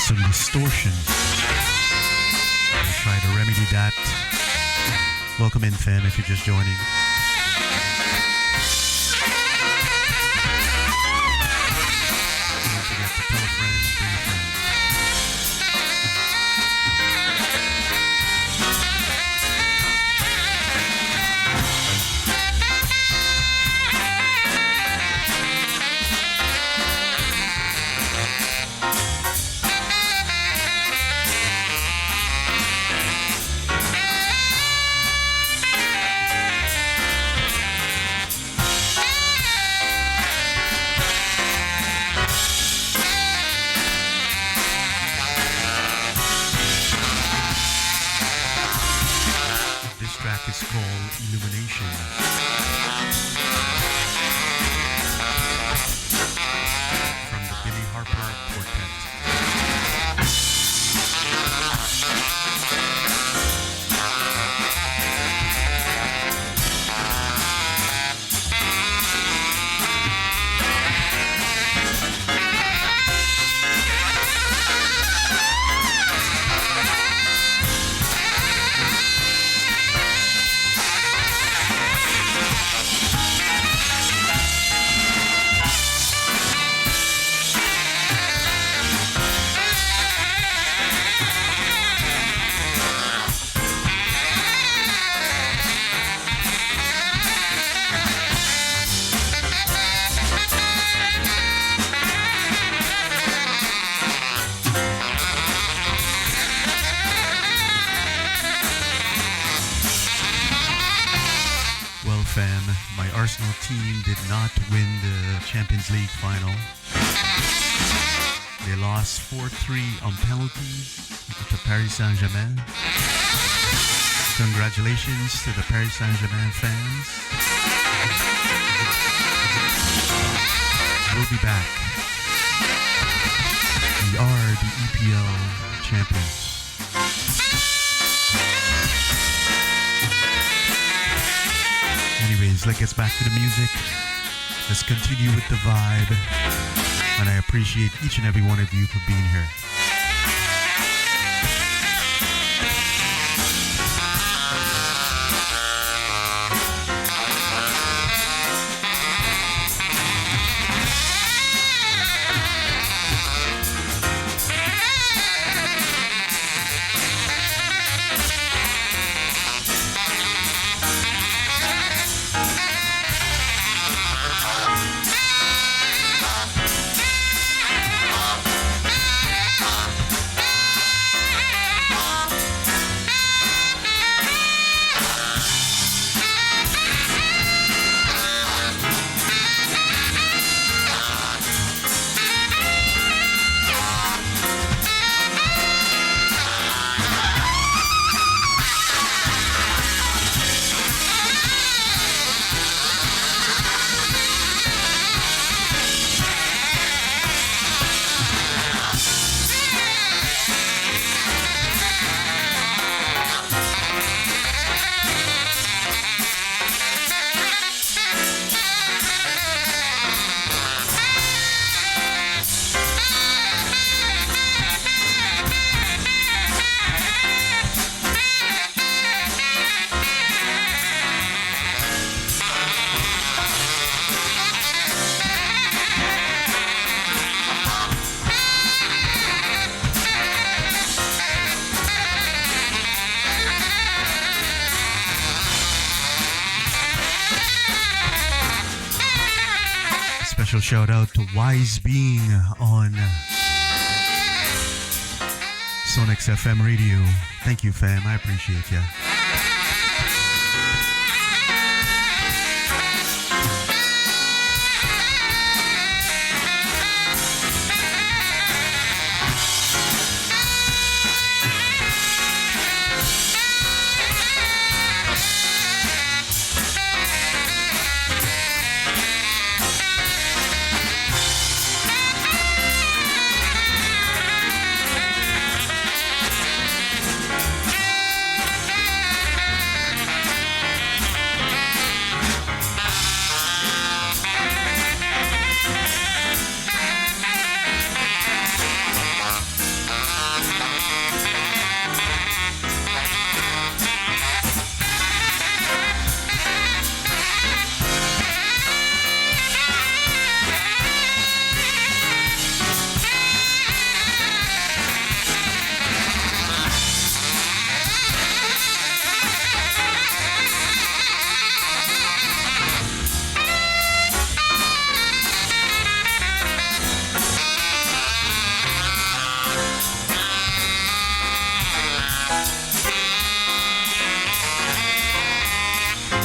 Some distortion. I'll try to remedy that. Welcome in, fam, if you're just joining. Don't forget to tell a friend, bring a friend. team did not win the Champions League final. They lost 4-3 on penalties to Paris Saint-Germain. Congratulations to the Paris Saint-Germain fans. We'll be back. We are the EPL champions. Anyways, let's get back to the music. Let's continue with the vibe. And I appreciate each and every one of you for being here. Special shout out to Wise Being on Sonics FM Radio. Thank you, fam. I appreciate ya.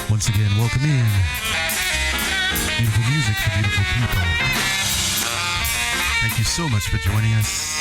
Once again, welcome in. Beautiful music for beautiful people. Thank you so much for joining us.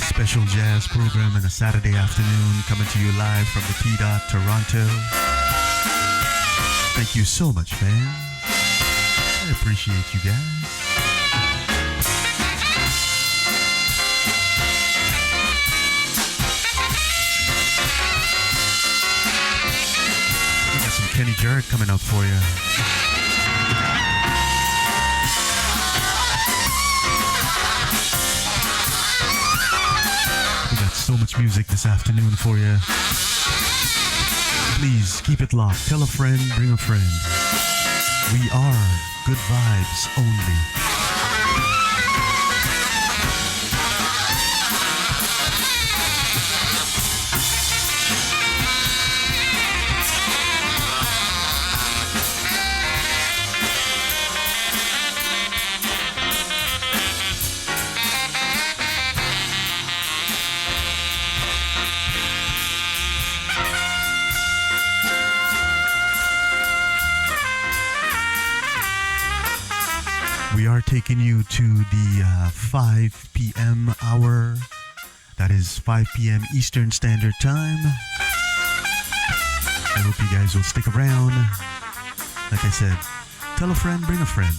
Special jazz program on a Saturday afternoon, coming to you live from the T-Dot, Toronto. Thank you so much, fam. I appreciate you guys. Kenny Jarrett coming up for you. We got so much music this afternoon for you. Please keep it locked. Tell a friend, bring a friend. We are good vibes only. We are taking you to the 5 p.m. hour. That is 5 p.m. Eastern Standard Time. I hope you guys will stick around. Like I said, tell a friend, bring a friend.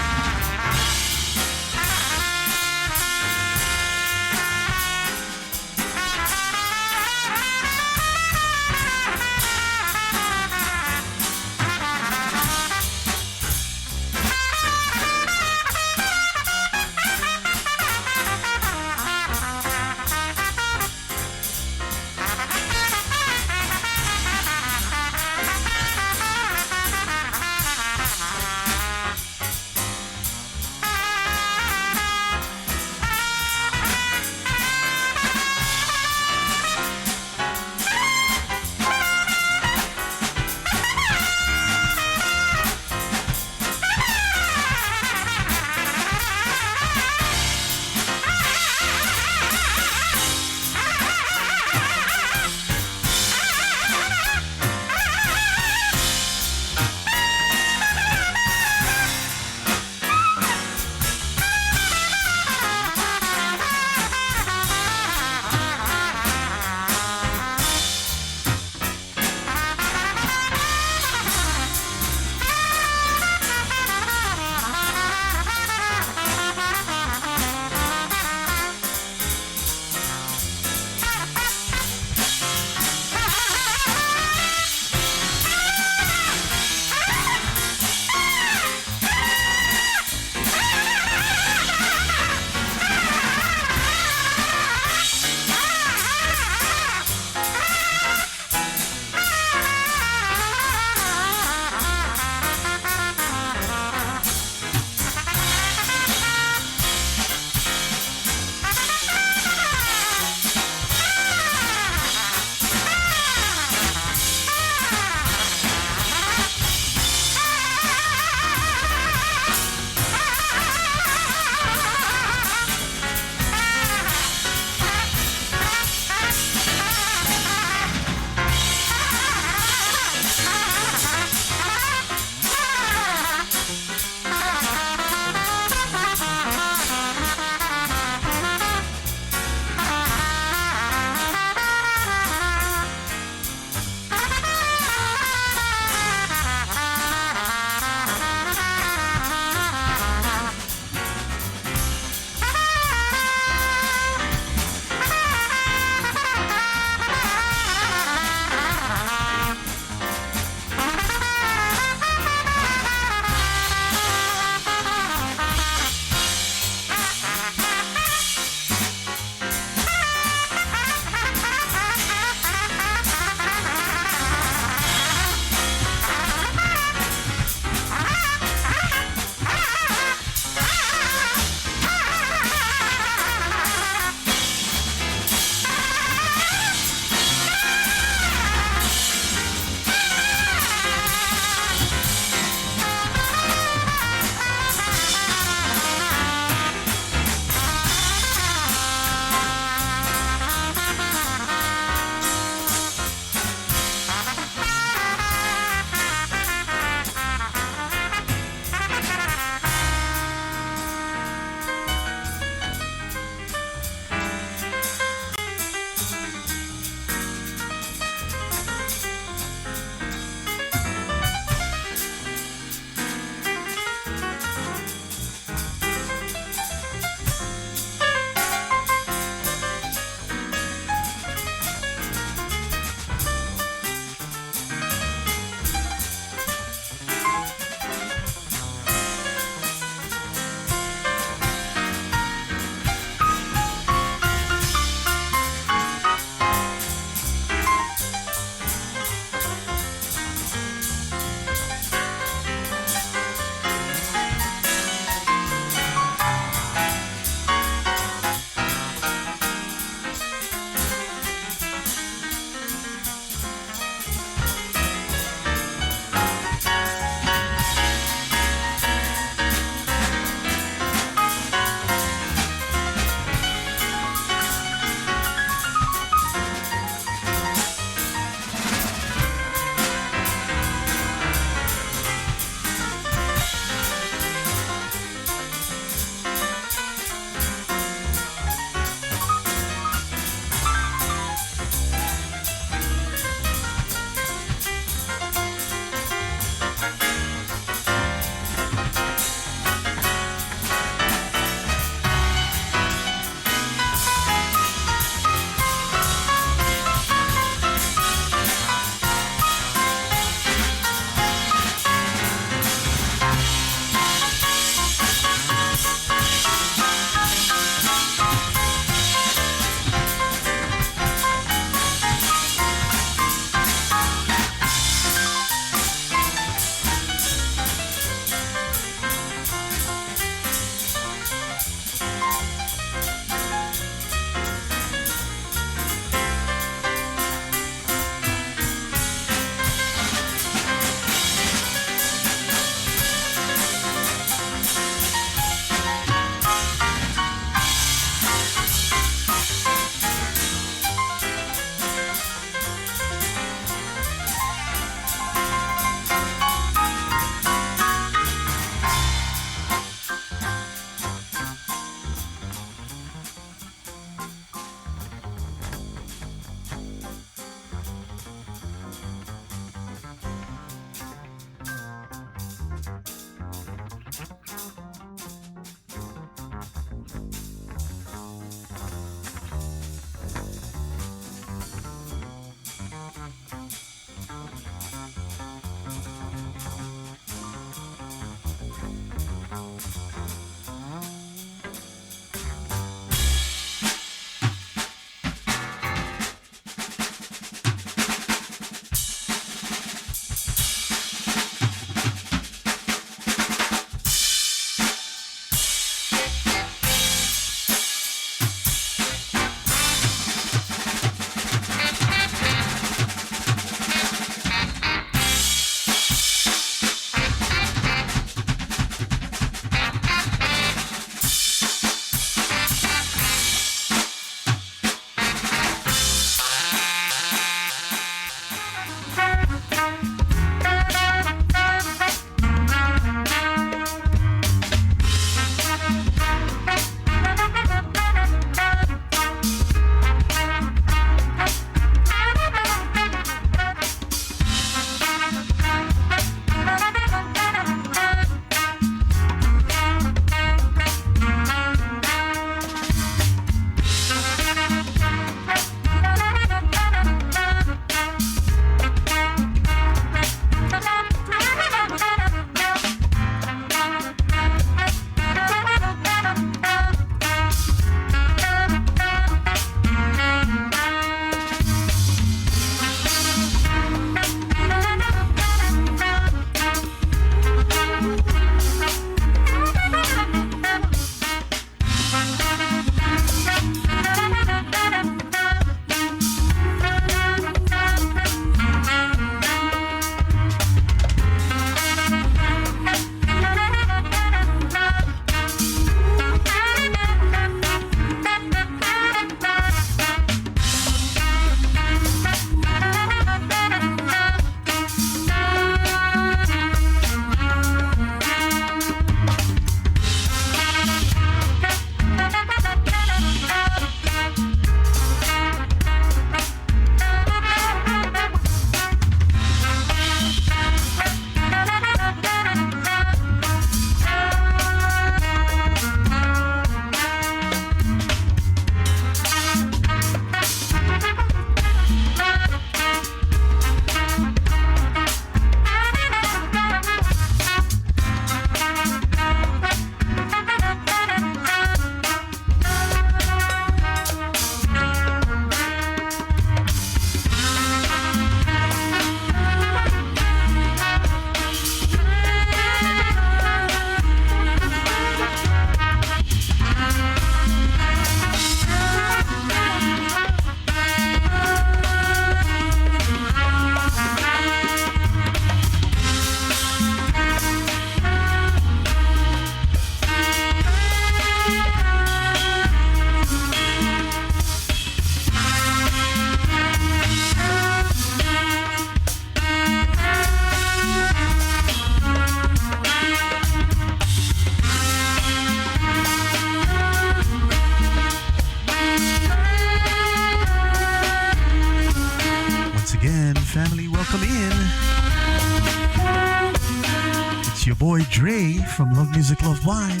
your boy Dre from Love Music, Love Wine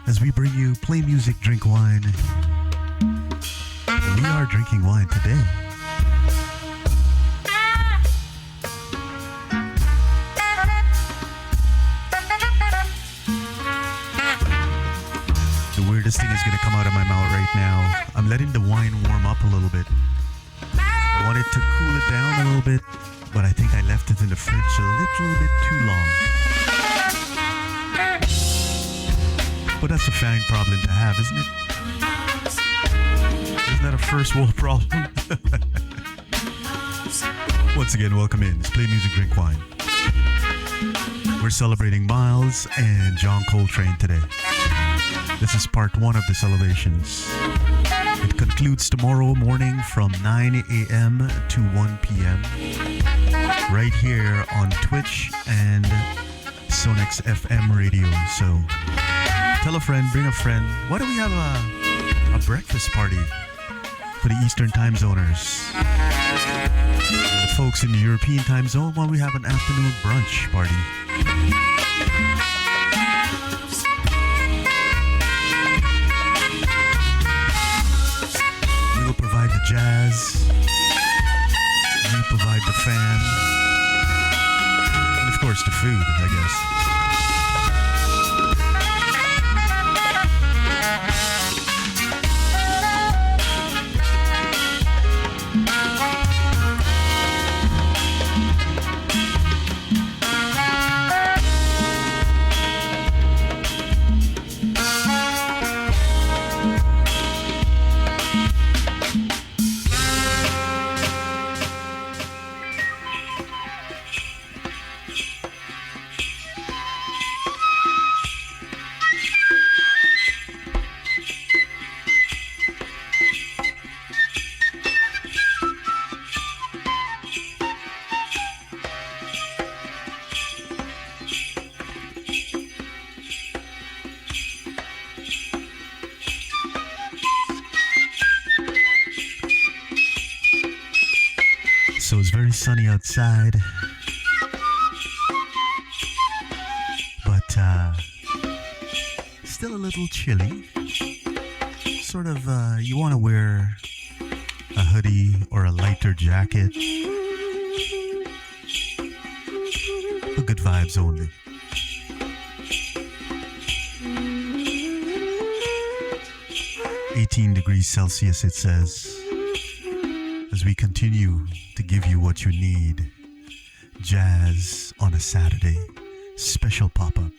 as we bring you Play Music, Drink Wine. We are drinking wine today. The weirdest thing is going to come out of my mouth right now. I'm letting the wine warm up a little bit. I wanted to cool it down a little bit, but I think I left it in the fridge a little bit too long. But that's a fine problem to have, isn't it? Isn't that a first world problem? Once again, welcome in. It's Play Music, Drink Wine. We're celebrating Miles and John Coltrane today. This is part one of the celebrations. It concludes tomorrow morning from 9 a.m. to 1 p.m. right here on Twitch and Sonex FM radio. So tell a friend, bring a friend. Why don't we have a breakfast party for the Eastern time zoners? The folks in the European time zone, why don't we have an afternoon brunch party? We will provide the jazz. You provide the fan. And of course the food, I guess. So it's very sunny outside, but still a little chilly. Sort of, you want to wear a hoodie or a lighter jacket. But good vibes only. °18 it says, as we continue to give you what you need. Jazz on a Saturday. Special pop-up.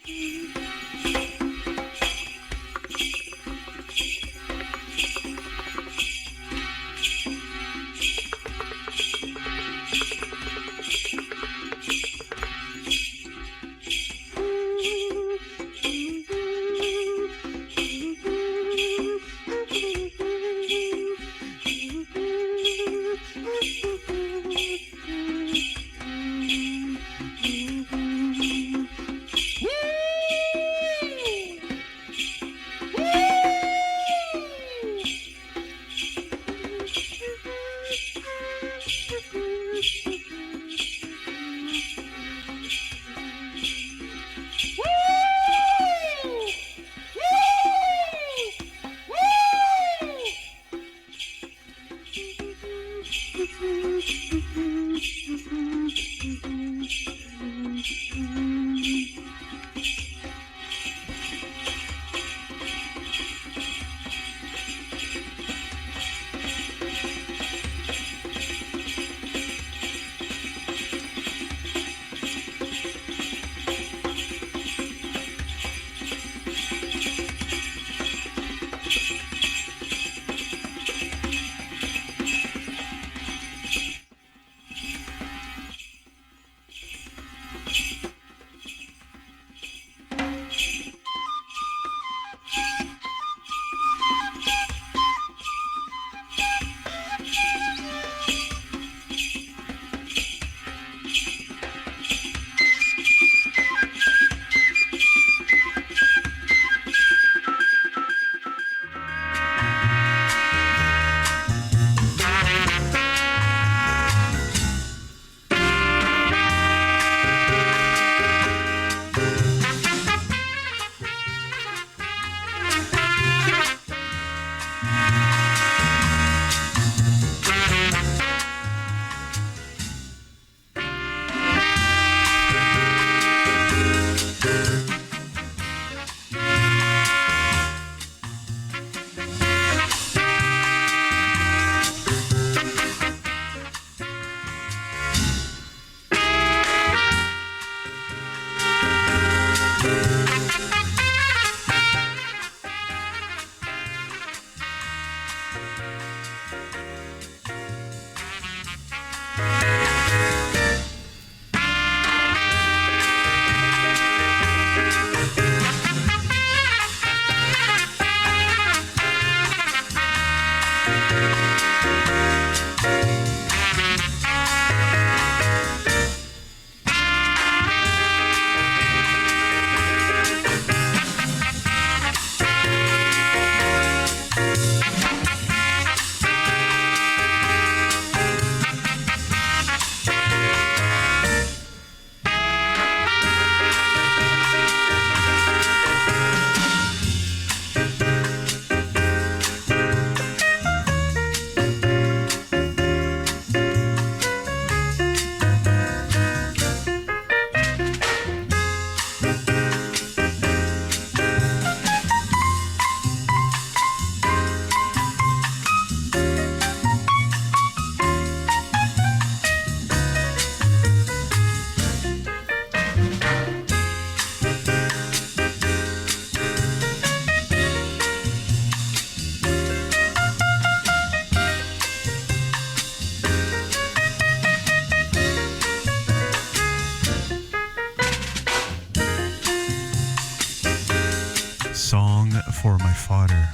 Song for My Father,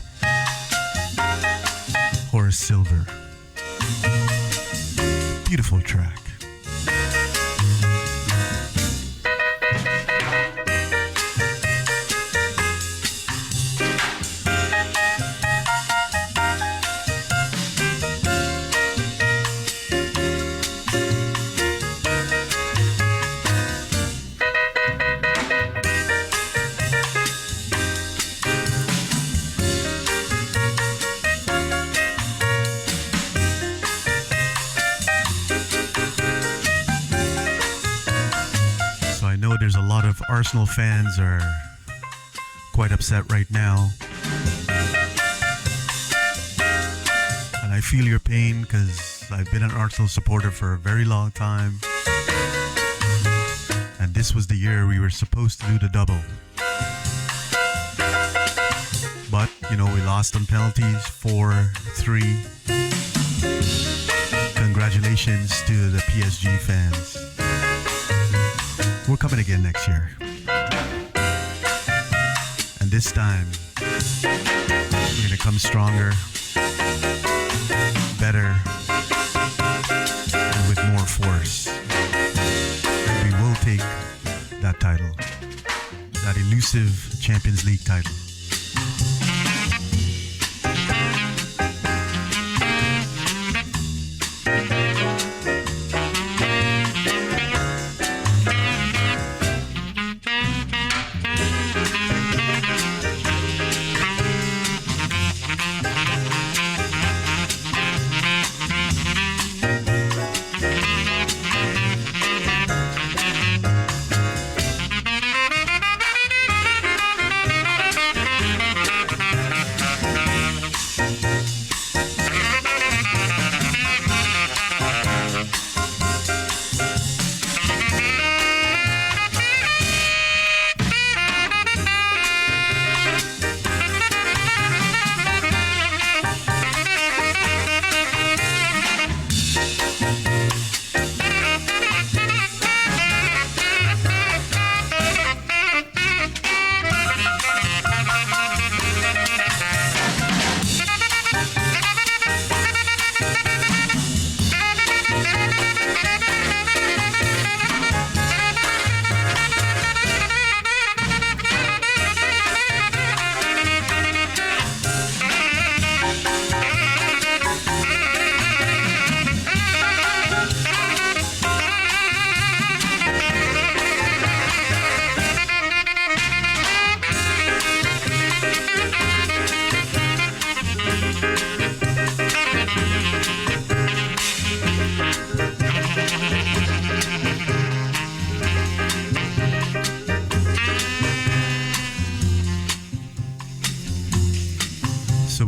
Horace Silver. Beautiful track. There's a lot of Arsenal fans are quite upset right now. And I feel your pain because I've been an Arsenal supporter for a very long time. And this was the year we were supposed to do the double. But, you know, we lost on penalties, 4-3. Congratulations to the PSG fans. We're coming again next year. And this time, we're going to come stronger, better, and with more force. And we will take that title, that elusive Champions League title.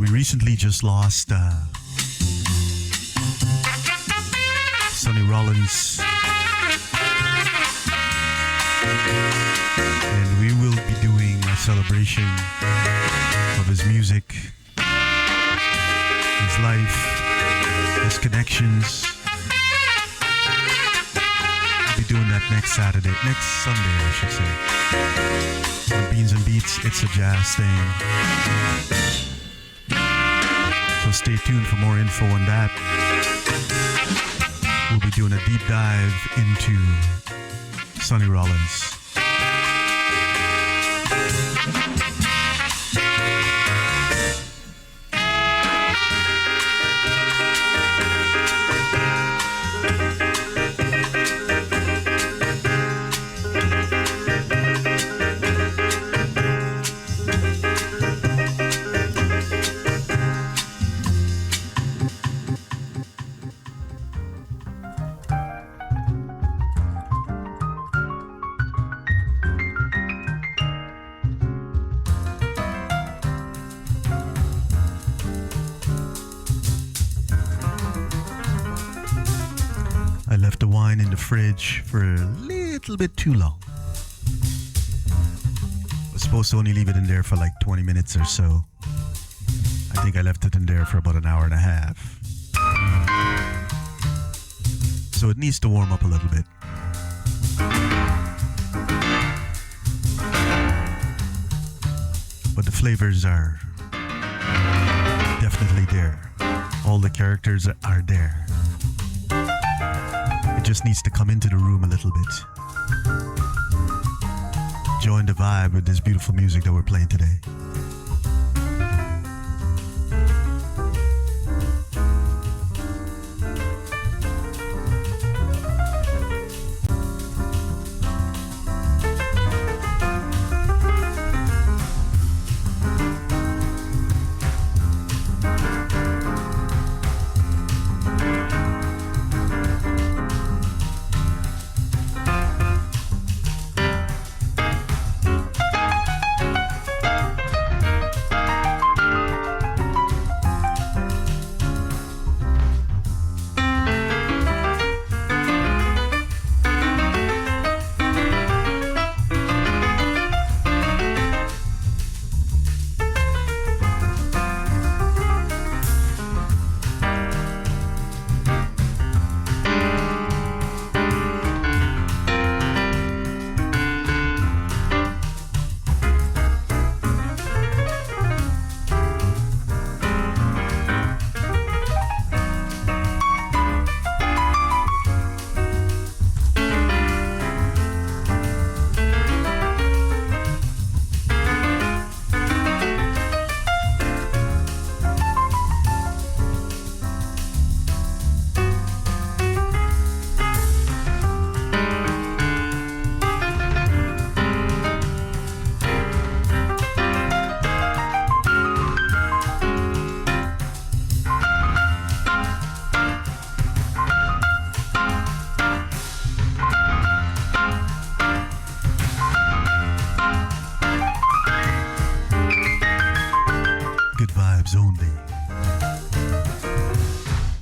Recently just lost Sonny Rollins, and we will be doing a celebration of his music his life, his connections. We'll be doing that next Sunday, I should say. On Beans and Beats, it's a jazz thing. So stay tuned for more info on that. We'll be doing a deep dive into Sonny Rollins. In the fridge for a little bit too long. I was supposed to only leave it in there for like 20 minutes or so. I think I left it in there for about an hour and a half. So it needs to warm up a little bit. But the flavors are definitely there. All the characters are there. Just needs to come into the room a little bit. Join the vibe with this beautiful music that we're playing today.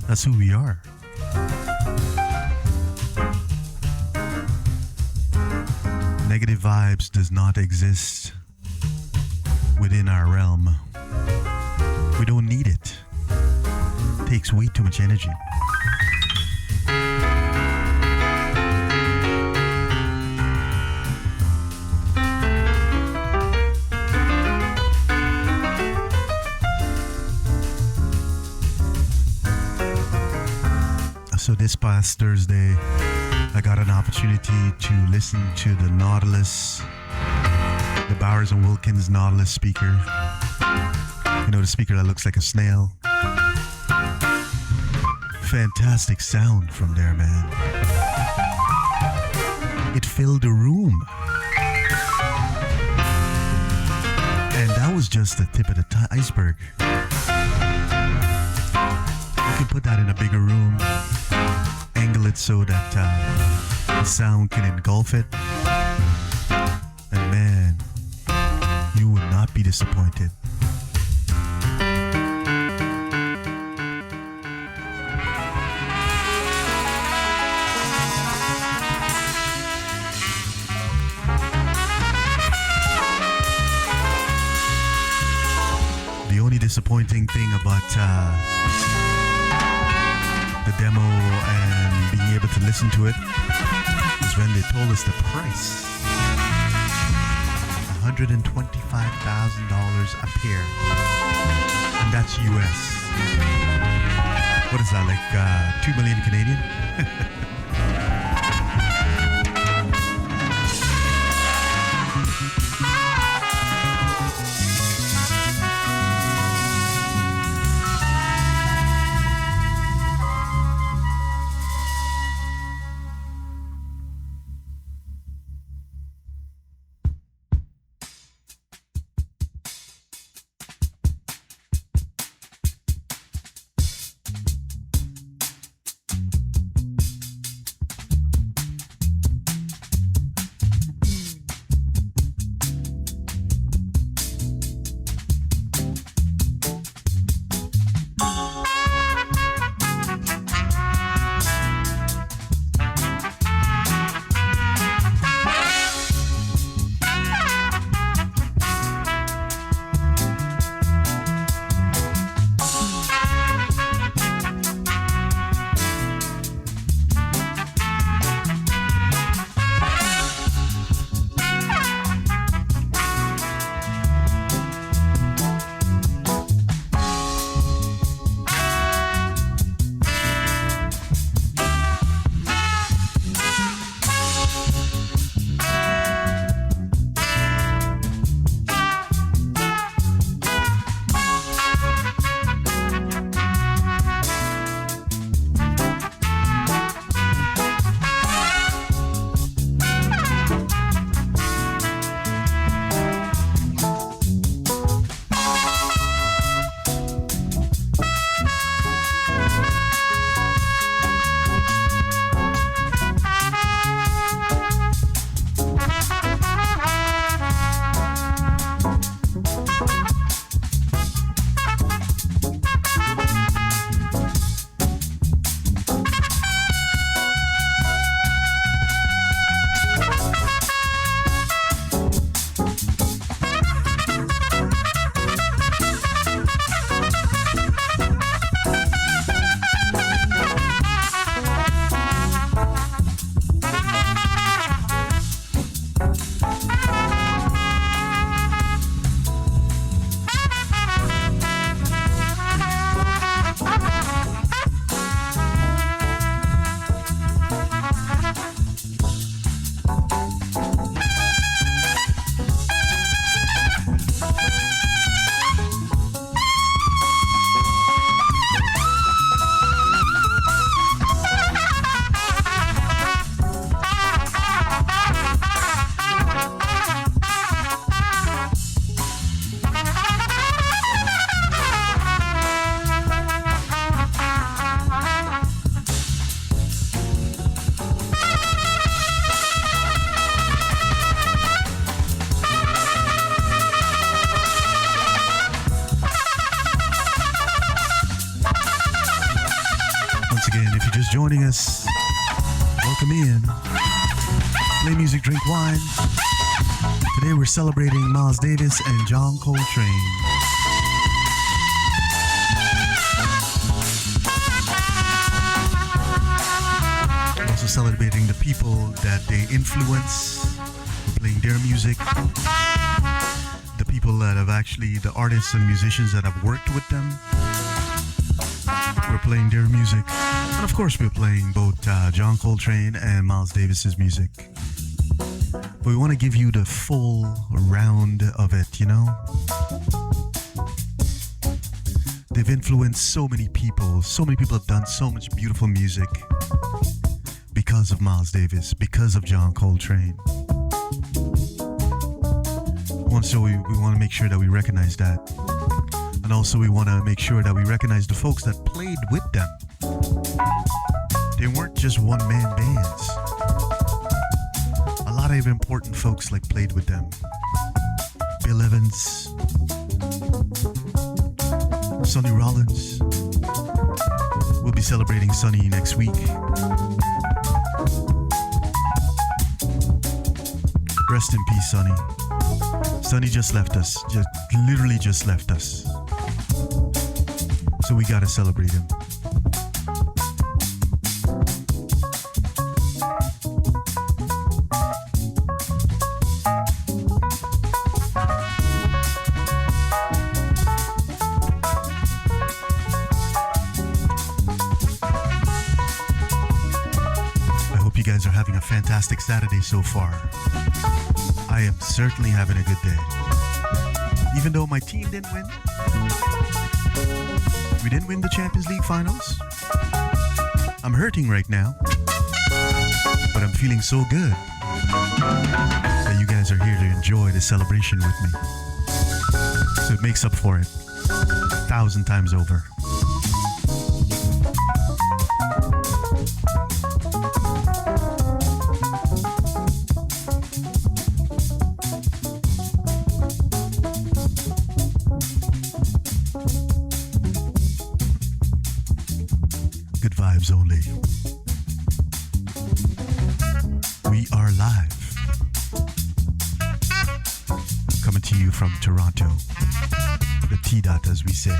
That's who we are. Negative vibes does not exist within our realm. We don't need it. It takes way too much energy. So this past Thursday, I got an opportunity to listen to the Nautilus, the Bowers & Wilkins Nautilus speaker. You know, the speaker that looks like a snail. Fantastic sound from there, man. It filled the room. And that was just the tip of the iceberg. You could put that in a bigger room, angle it so that the sound can engulf it, and man, you would not be disappointed. disappointing thing about the demo and being able to listen to it was when they told us the price. $125,000 a pair. And that's US. What is that, like 2 million Canadian? Joining us, welcome in. Play music, drink wine. Today we're celebrating Miles Davis and John Coltrane. We're also celebrating the people that they influence, playing their music. The people that have actually, the artists and musicians that have worked with them. We're playing their music. And of course, we're playing both John Coltrane and Miles Davis's music. But we want to give you the full round of it, you know? They've influenced so many people. So many people have done so much beautiful music because of Miles Davis, because of John Coltrane. So we want to make sure that we recognize that. And also we want to make sure that we recognize the folks that played with them. They weren't just one-man bands. A lot of important folks like played with them. Bill Evans, Sonny Rollins. We'll be celebrating Sonny next week. Rest in peace, Sonny. Sonny just left us. Literally just left us. So we gotta celebrate him. I hope you guys are having a fantastic Saturday so far. I am certainly having a good day. Even though my team didn't win. We didn't win the Champions League finals. I'm hurting right now. But I'm feeling so good that you guys are here to enjoy the celebration with me. So it makes up for it 1,000 times over. Good vibes only. We are live. Coming to you from Toronto. The T-Dot, as we say.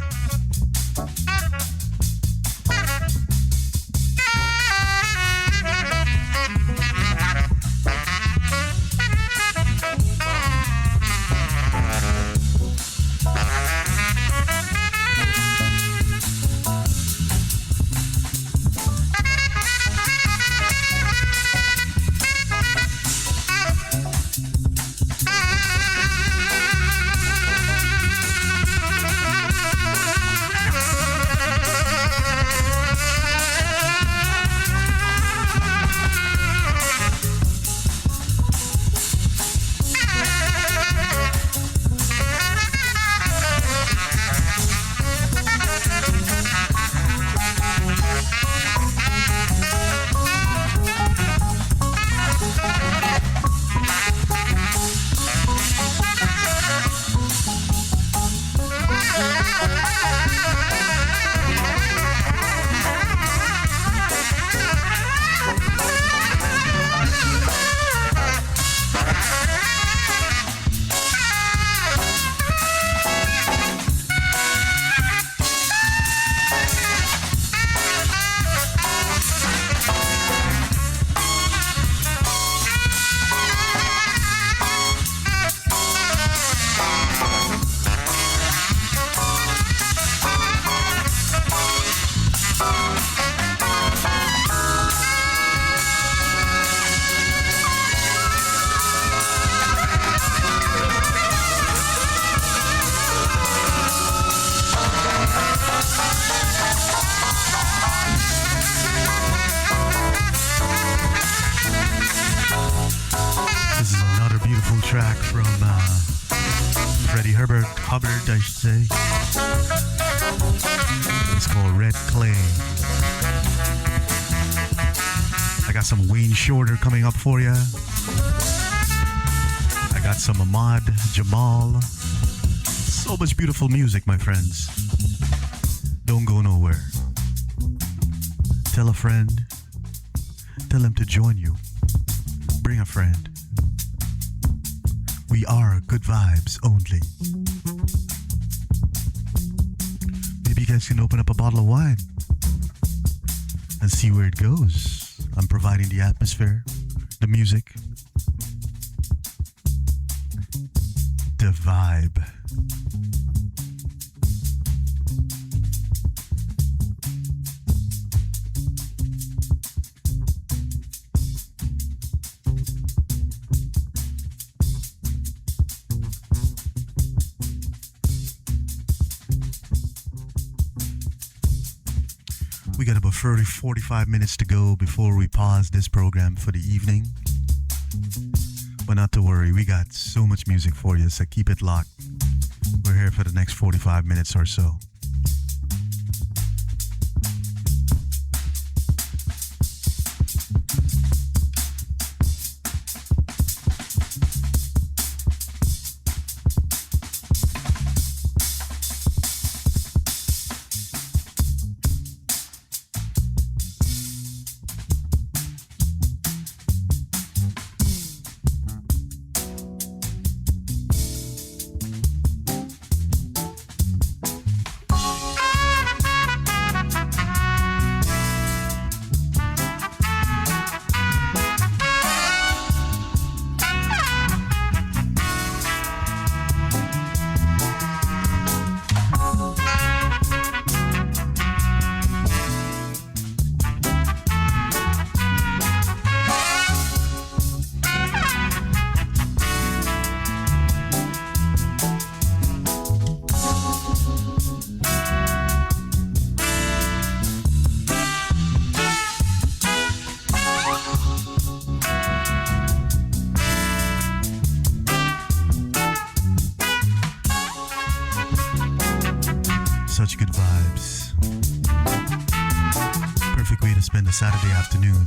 Track from Freddie Hubbard, I should say. It's called Red Clay. I got some Wayne Shorter coming up for you. I got some Ahmad Jamal. So much beautiful music, my friends. Don't go nowhere. Tell a friend. Tell him to join you. Bring a friend. We are good vibes only. Maybe you guys can open up a bottle of wine and see where it goes. I'm providing the atmosphere, the music, the vibe. We got about 45 minutes to go before we pause this program for the evening. But not to worry, we got so much music for you, so keep it locked. We're here for the next 45 minutes or so. to spend a Saturday afternoon.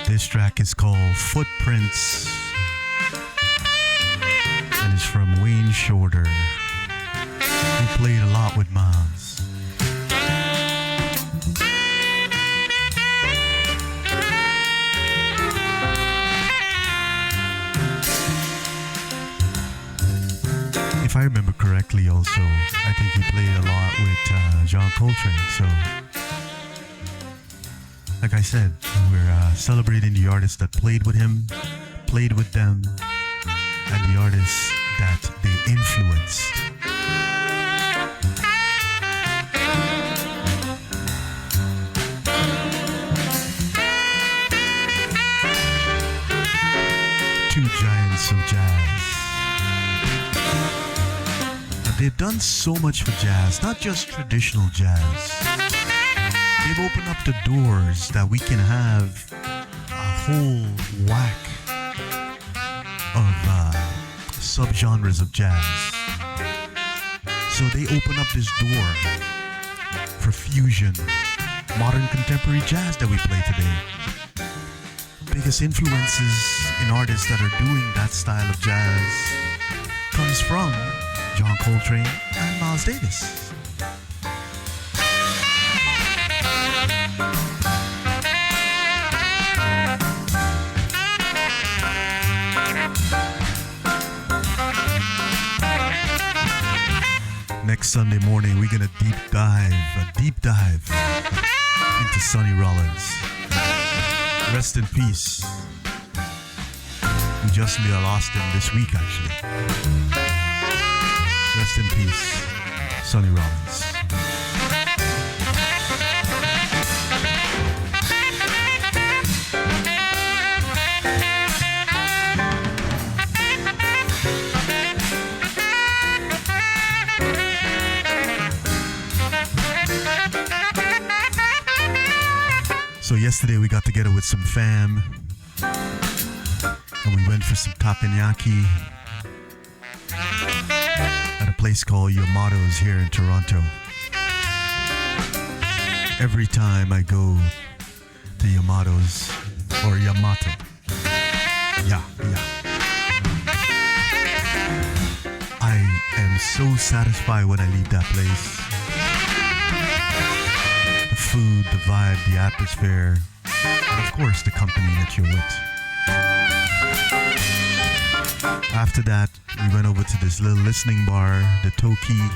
This track is called Footprints and it's from Wayne Shorter, who played a lot with Miles. If I remember correctly also, I think he played a lot with John Coltrane, so like I said, we're celebrating the artists that played with him, played with them, and the artists that they influenced. Two giants of jazz. Now, they've done so much for jazz, not just traditional jazz. They've opened up the doors that we can have a whole whack of subgenres of jazz. So they open up this door for fusion, modern contemporary jazz that we play today. Biggest influences in artists that are doing that style of jazz comes from John Coltrane and Miles Davis. Next Sunday morning, we're gonna deep dive into Sonny Rollins. Rest in peace. We just lost him this week, actually. Rest in peace, Sonny Rollins. So yesterday we got together with some fam and we went for some tapenaki at a place called Yamato's here in Toronto. Every time I go to Yamato's or Yamato, I am so satisfied when I leave that place. Food, the vibe, the atmosphere, and of course the company that you're with. After that, we went over to this little listening bar, the Toki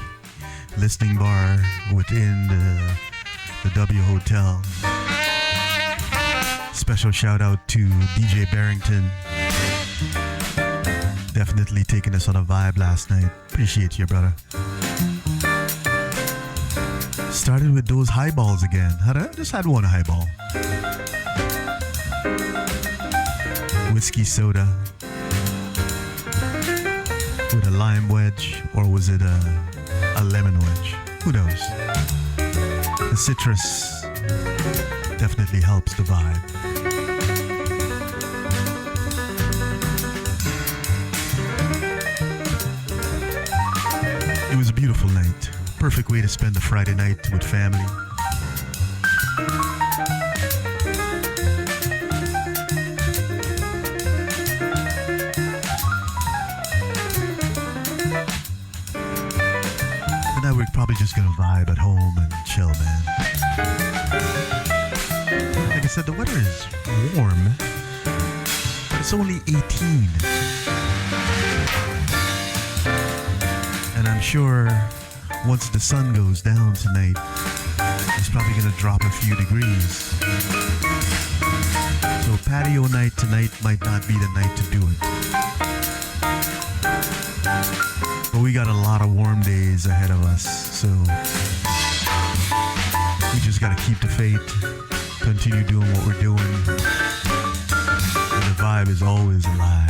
listening bar within the W Hotel. Special shout out to DJ Barrington. Definitely taking us on a vibe last night. Appreciate you, brother. Started with those highballs again. Just had one highball. Whiskey soda with a lime wedge, or was it a lemon wedge? Who knows? The citrus definitely helps the vibe. It was a beautiful night. Perfect way to spend a Friday night with family. And now we're probably just gonna vibe at home and chill, man. Like I said, the weather is warm, but it's only 18. And I'm sure once the sun goes down tonight, it's probably gonna drop a few degrees. So patio night tonight might not be the night to do it. But we got a lot of warm days ahead of us, so we just gotta keep the faith, continue doing what we're doing, and the vibe is always alive.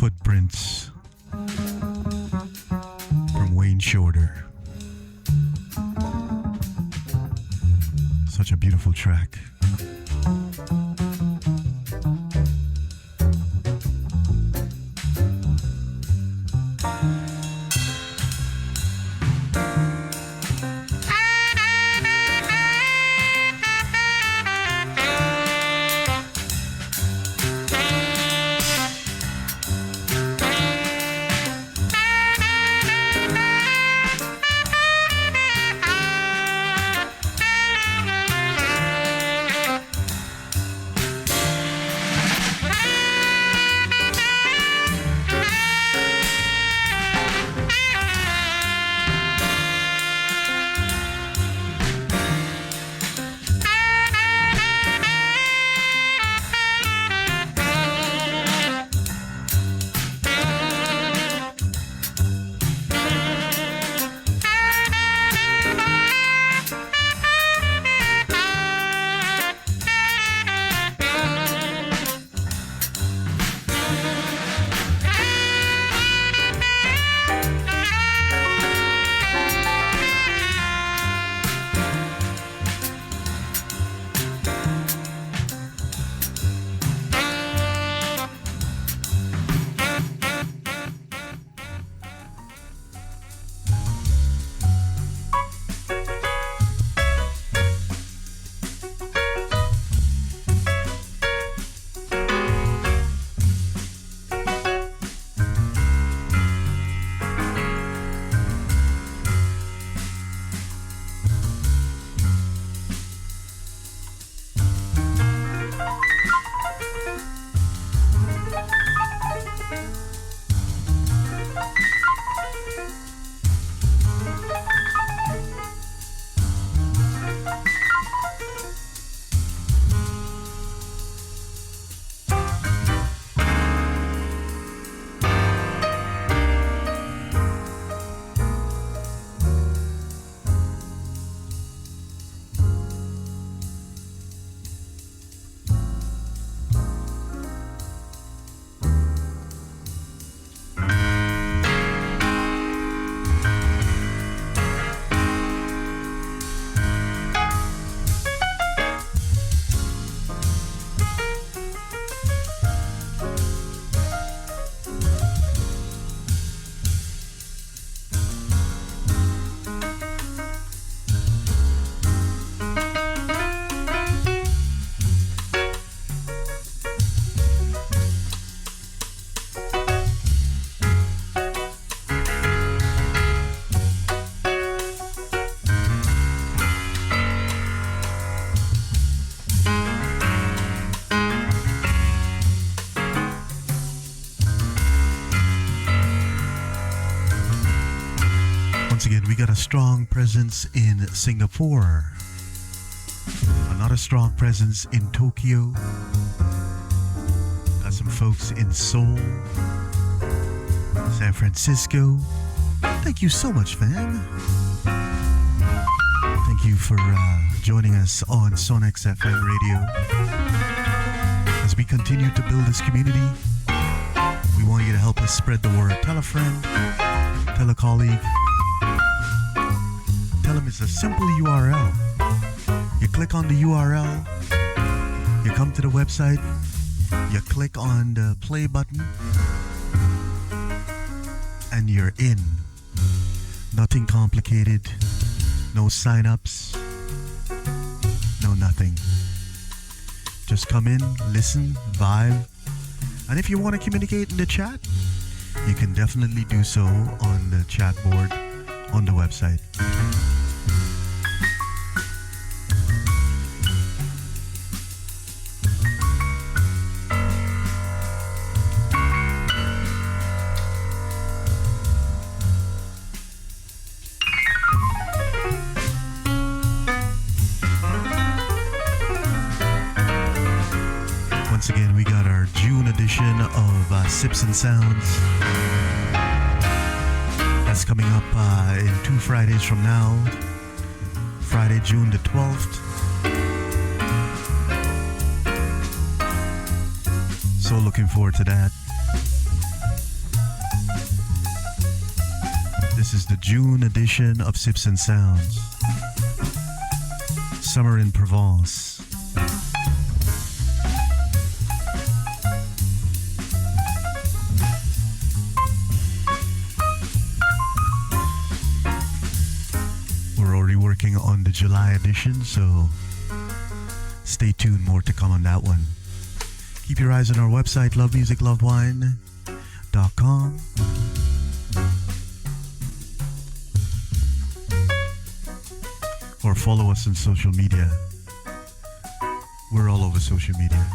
Footprints from Wayne Shorter. Such a beautiful track. Once again, we got a strong presence in Singapore, another strong presence in Tokyo, got some folks in Seoul, San Francisco. Thank you so much, fam. Thank you for joining us on Sonex FM Radio. As we continue to build this community, we want you to help us spread the word. Tell a friend, tell a colleague. Tell them it's a simple URL. You click on the URL, You come to the website, you click on the play button, and you're in. Nothing complicated, no sign-ups, no nothing. Just come in, listen, vibe, and if you want to communicate in the chat, you can definitely do so on the chat board on the website. Once again, we got our June edition of Sips and Sounds. That's coming up in 2 Fridays from now. Friday, June the 12th. So looking forward to that. This is the June edition of Sips and Sounds. Summer in Provence. Working on the July edition, so stay tuned, more to come on that one. Keep your eyes on our website, lovemusiclovewine.com. Or follow us on social media. We're all over social media.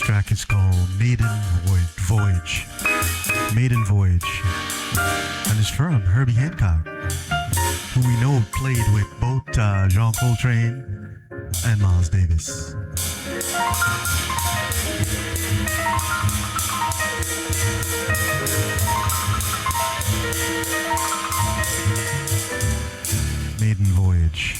track is called Voyage. Maiden Voyage. And it's from Herbie Hancock, who we know played with both John Coltrane and Miles Davis. Maiden Voyage.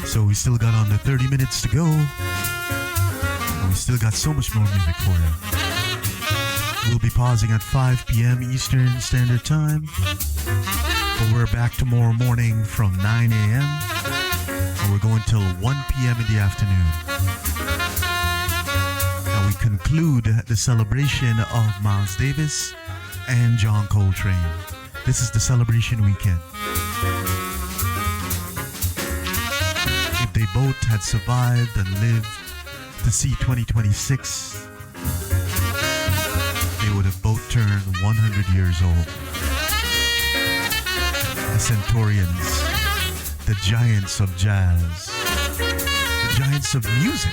So we still got under 30 minutes to go. And we still got so much more music for you. We'll be pausing at 5 p.m. Eastern Standard Time. But we're back tomorrow morning from 9 a.m. And we're going till 1 p.m. in the afternoon. And we conclude the celebration of Miles Davis and John Coltrane. This is the celebration weekend. If they both had survived and lived to see 2026, they would have both turned 100 years old. The Centaurians, the giants of jazz, the giants of music.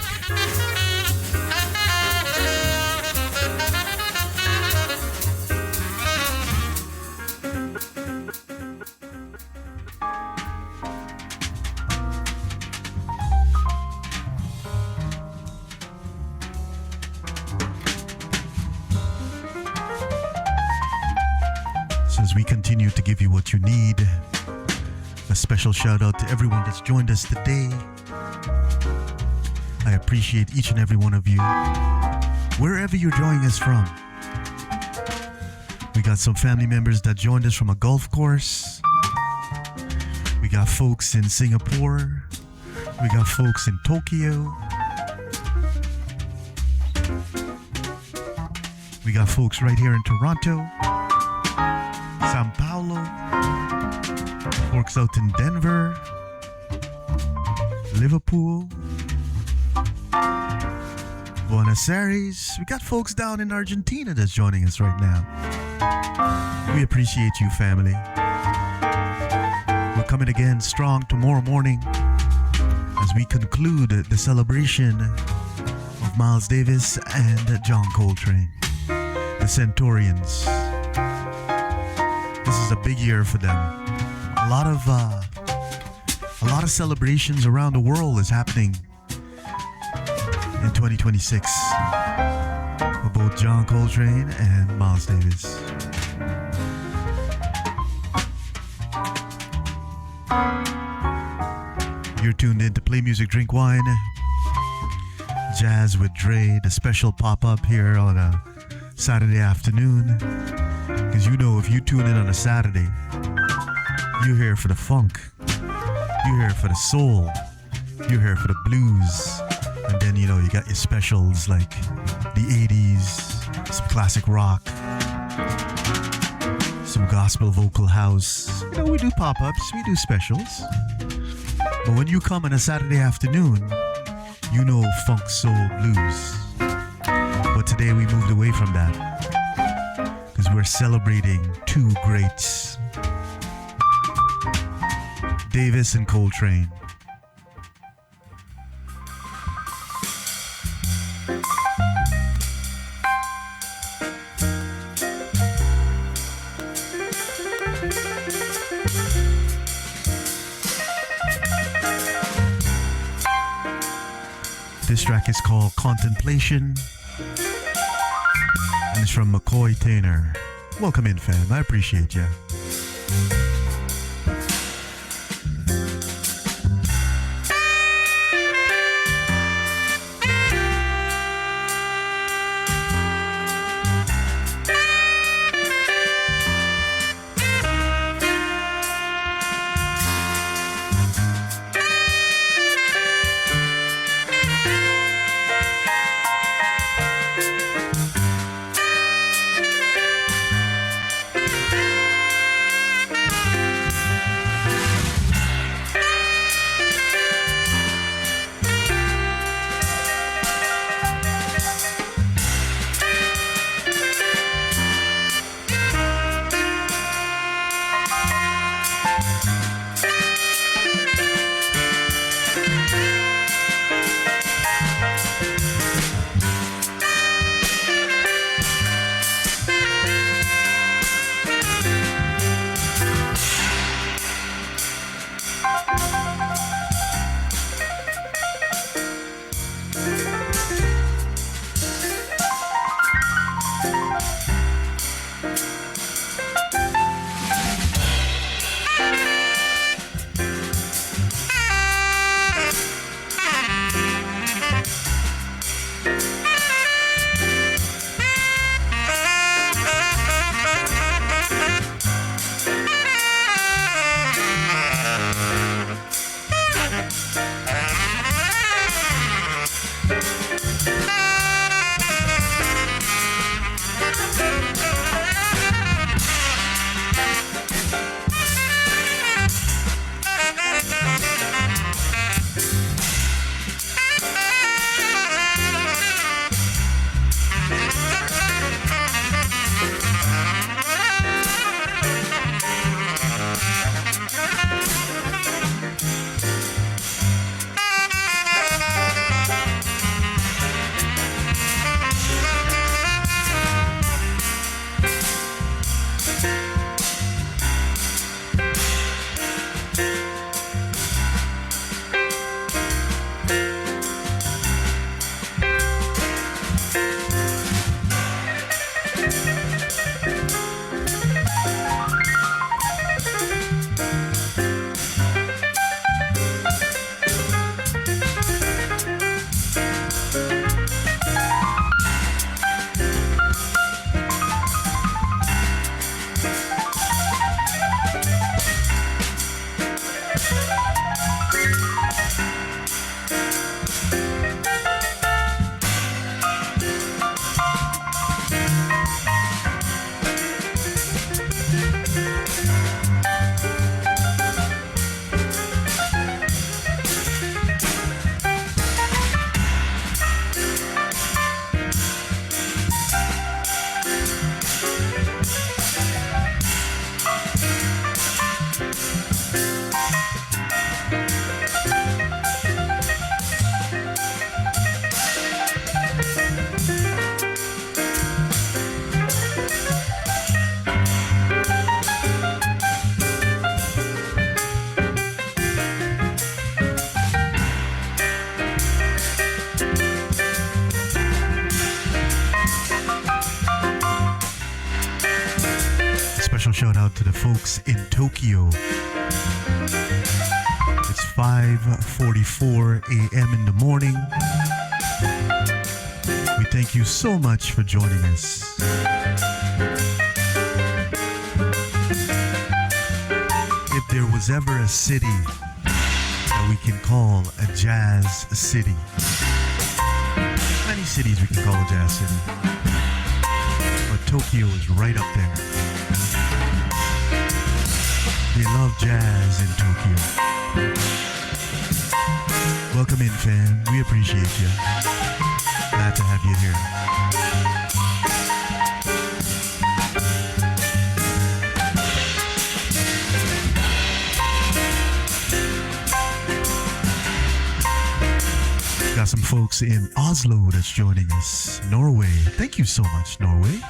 We continue to give you what you need. A special shout out to everyone that's joined us today. I appreciate each and every one of you, wherever you're joining us from. We got some family members that joined us from a golf course. We got folks in Singapore. We got folks in Tokyo. We got folks right here in Toronto, Sao Paulo, folks out in Denver, Liverpool, Buenos Aires. We got folks down in Argentina that's joining us right now. We appreciate you, family. We're coming again strong tomorrow morning as we conclude the celebration of Miles Davis and John Coltrane, the Centaurians. This is a big year for them. A lot of celebrations around the world is happening in 2026 for both John Coltrane and Miles Davis. You're tuned in to Play Music, Drink Wine, Jazz with Dre, the special pop-up here on a Saturday afternoon. Because you know, if you tune in on a Saturday, you're here for the funk, you're here for the soul, you're here for the blues. And then, you know, you got your specials like the 80s, some classic rock, some gospel vocal house. You know, we do pop-ups, we do specials. But when you come on a Saturday afternoon, you know funk, soul, blues. But today we moved away from that because we're celebrating two greats, Davis and Coltrane. This track is called Contemplation, and it's from McCoy Tanner. Welcome in, fam. I appreciate you. shout out to the folks in Tokyo. It's 5:44 a.m. in the morning. We thank you so much for joining us. If there was ever a city that we can call a jazz city, many cities we can call a jazz city, but Tokyo is right up there. They love jazz in Tokyo. Welcome in, fam. We appreciate you. Glad to have you here. Got some folks in Oslo that's joining us. Norway. Thank you so much, Norway.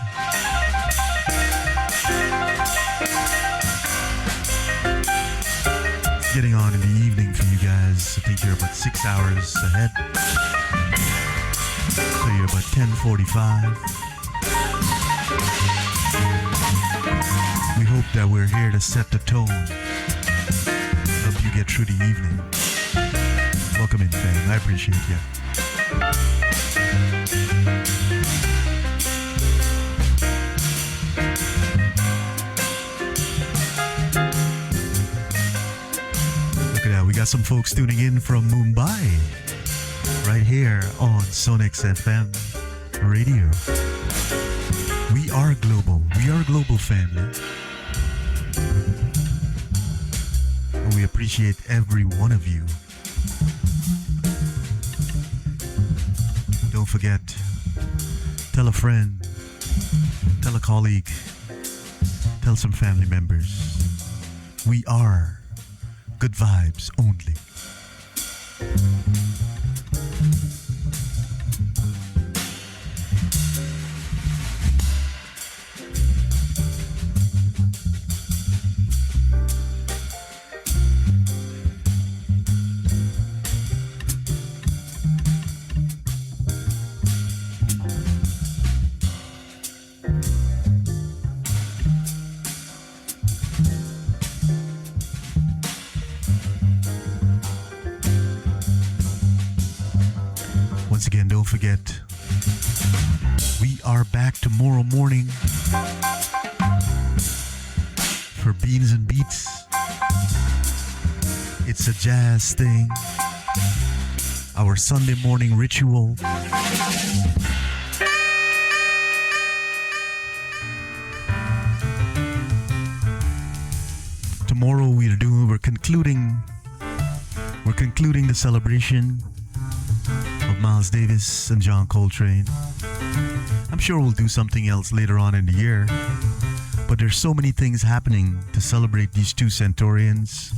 Getting on in the evening for you guys. I think you're about 6 hours ahead. So you're about 10:45. We hope that we're here to set the tone. Help you get through the evening. Welcome in, fam. I appreciate you. We got some folks tuning in from Mumbai, right here on Sonix FM Radio. We are global. We are a global family. And we appreciate every one of you. Don't forget, tell a friend, tell a colleague, tell some family members. We are good vibes only. Once again, don't forget, we are back tomorrow morning for Beans and Beats. It's a jazz thing, our Sunday morning ritual. Tomorrow we're concluding the celebration of Miles Davis and John Coltrane. I'm sure we'll do something else later on in the year, but there's so many things happening to celebrate these two Centaurians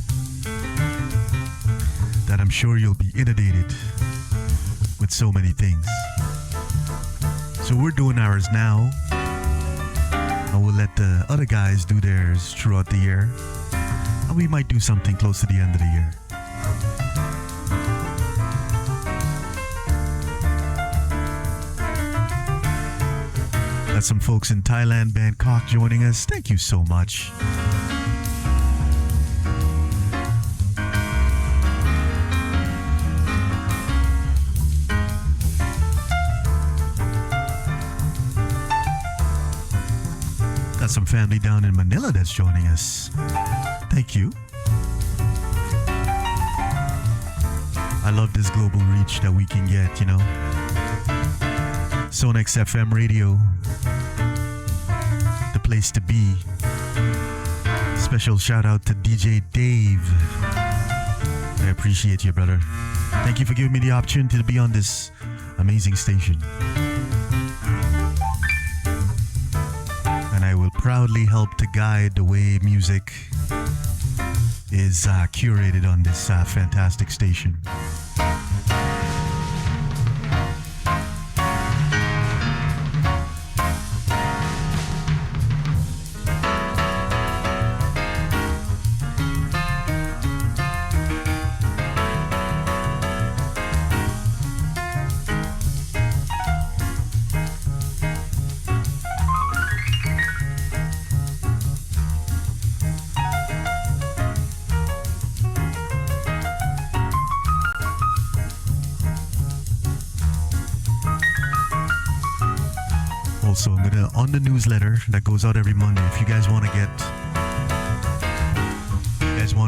that I'm sure you'll be inundated with so many things. So we're doing ours now, and we'll let the other guys do theirs throughout the year, and we might do something close to the end of the year. Got some folks in Thailand, Bangkok joining us. Thank you so much. Got some family down in Manila that's joining us. Thank you. I love this global reach that we can get, you know. Sonix FM Radio, the place to be. Special shout out to DJ Dave. I appreciate you, brother. Thank you for giving me the opportunity to be on this amazing station. And I will proudly help to guide the way music is curated on this fantastic station. also, I'm gonna on the newsletter that goes out every Monday. If you guys want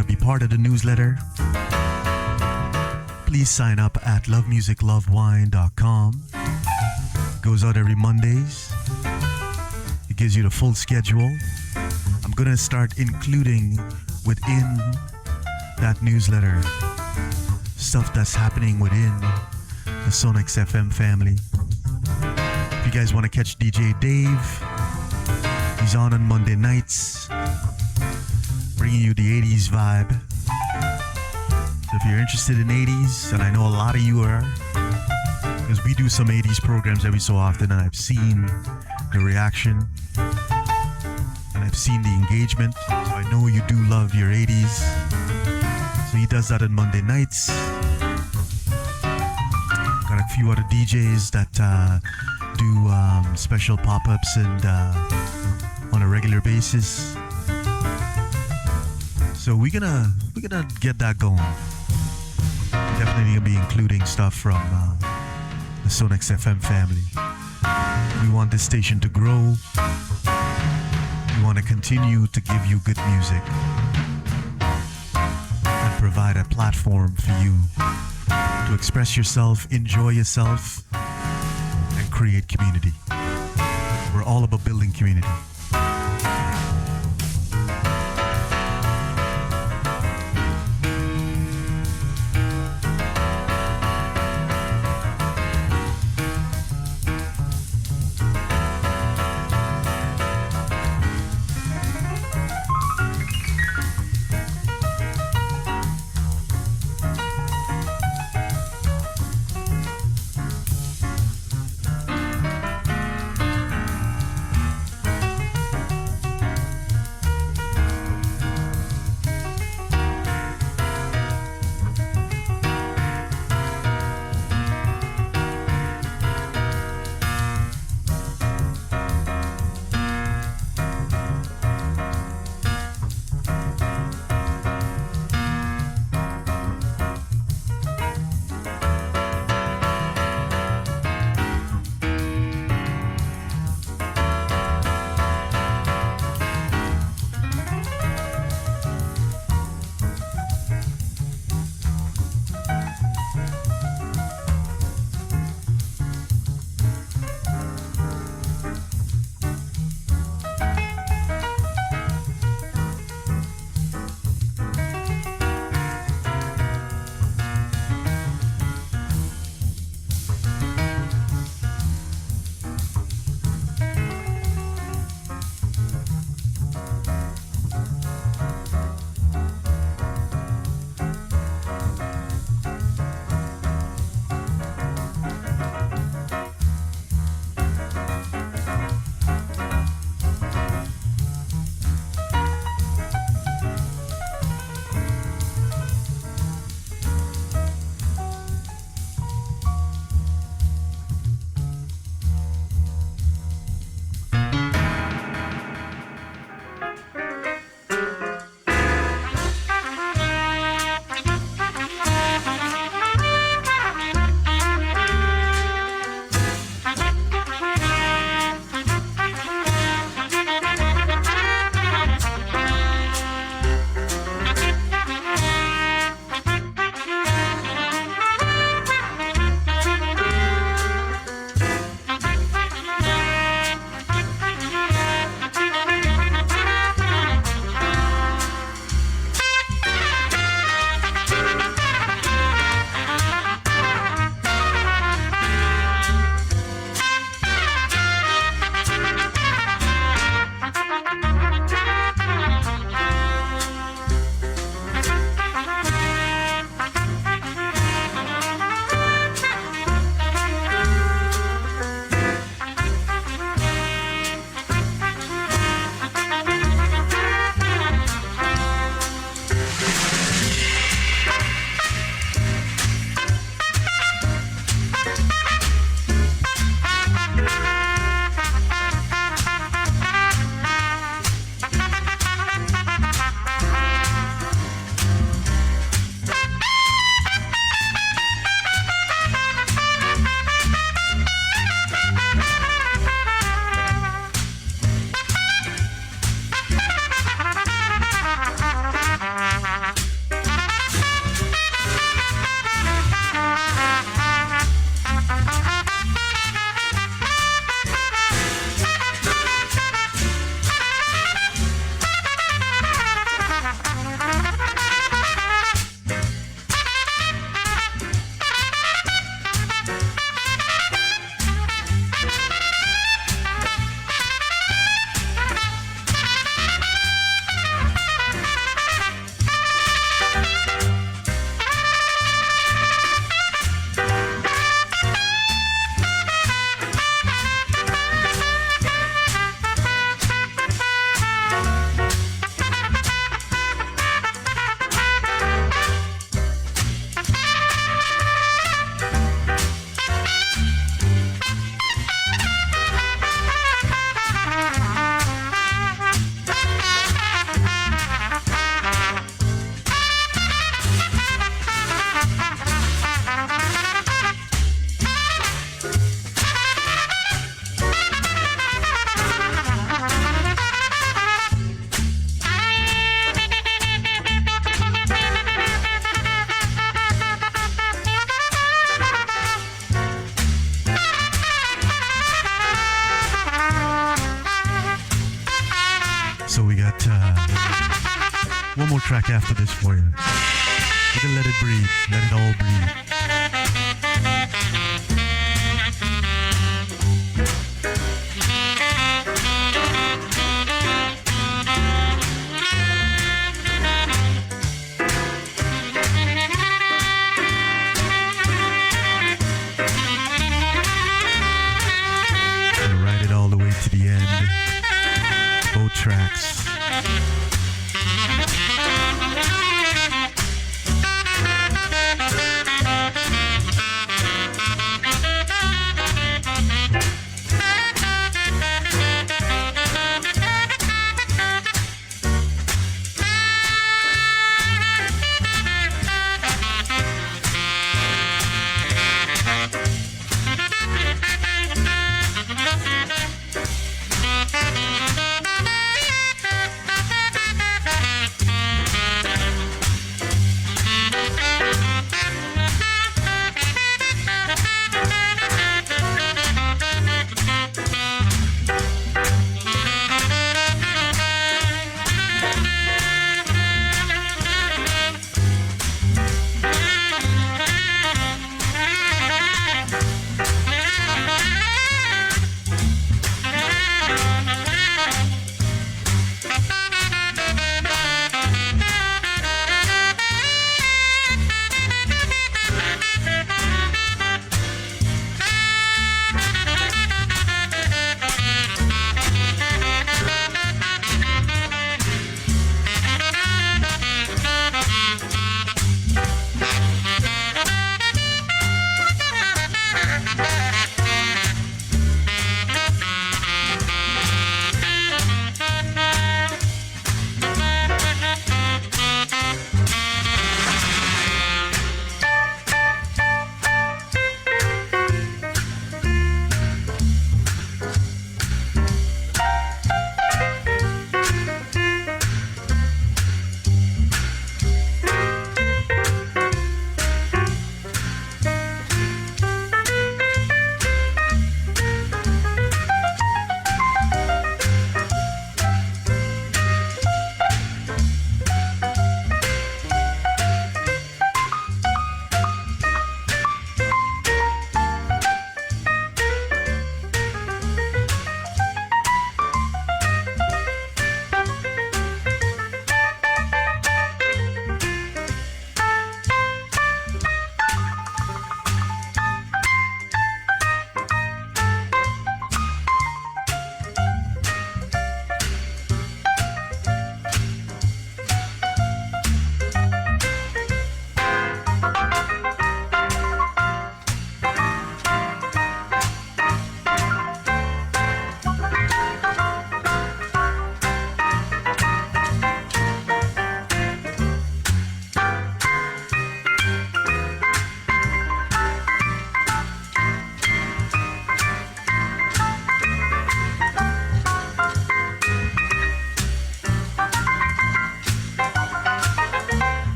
to be part of the newsletter, please sign up at lovemusiclovewine.com. Goes out every Mondays. It gives you the full schedule. I'm gonna start including within that newsletter stuff that's happening within the Sonics FM family. If you guys want to catch DJ Dave, he's on Monday nights, bringing you the 80s vibe. So if you're interested in 80s, and I know a lot of you are, because we do some 80s programs every so often, and I've seen the reaction, and I've seen the engagement, so I know you do love your 80s. So he does that on Monday nights. Got a few other DJs that do special pop-ups and on a regular basis. So we're gonna get that going. Definitely gonna be including stuff from the Sonics FM family. We want this station to grow. We want to continue to give you good music and provide a platform for you to express yourself, enjoy yourself, and create community. We're all about building community. One more track after this for you. We're gonna let it breathe. Let it all breathe. Gonna ride it all the way to the end. Both tracks.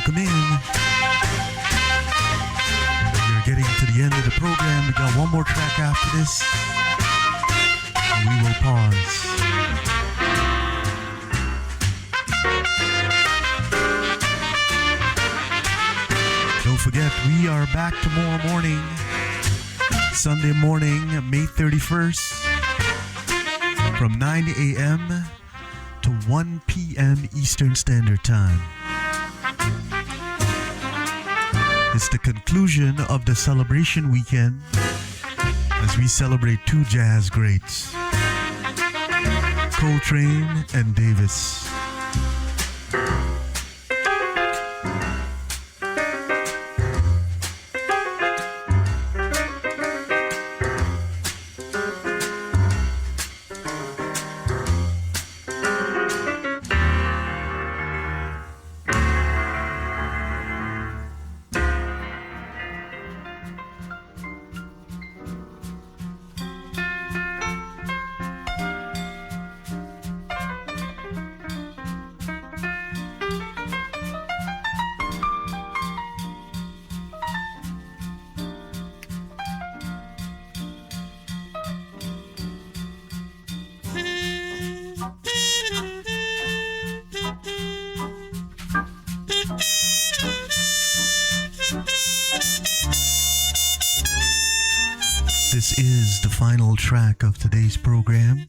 welcome in. We're getting to the end of the program. We got one more track after this, and we will pause. Don't forget, we are back tomorrow morning, Sunday morning, May 31st, from 9 a.m. to 1 p.m. Eastern Standard Time. It's the conclusion of the celebration weekend as we celebrate two jazz greats, Coltrane and Davis. This is the final track of today's program.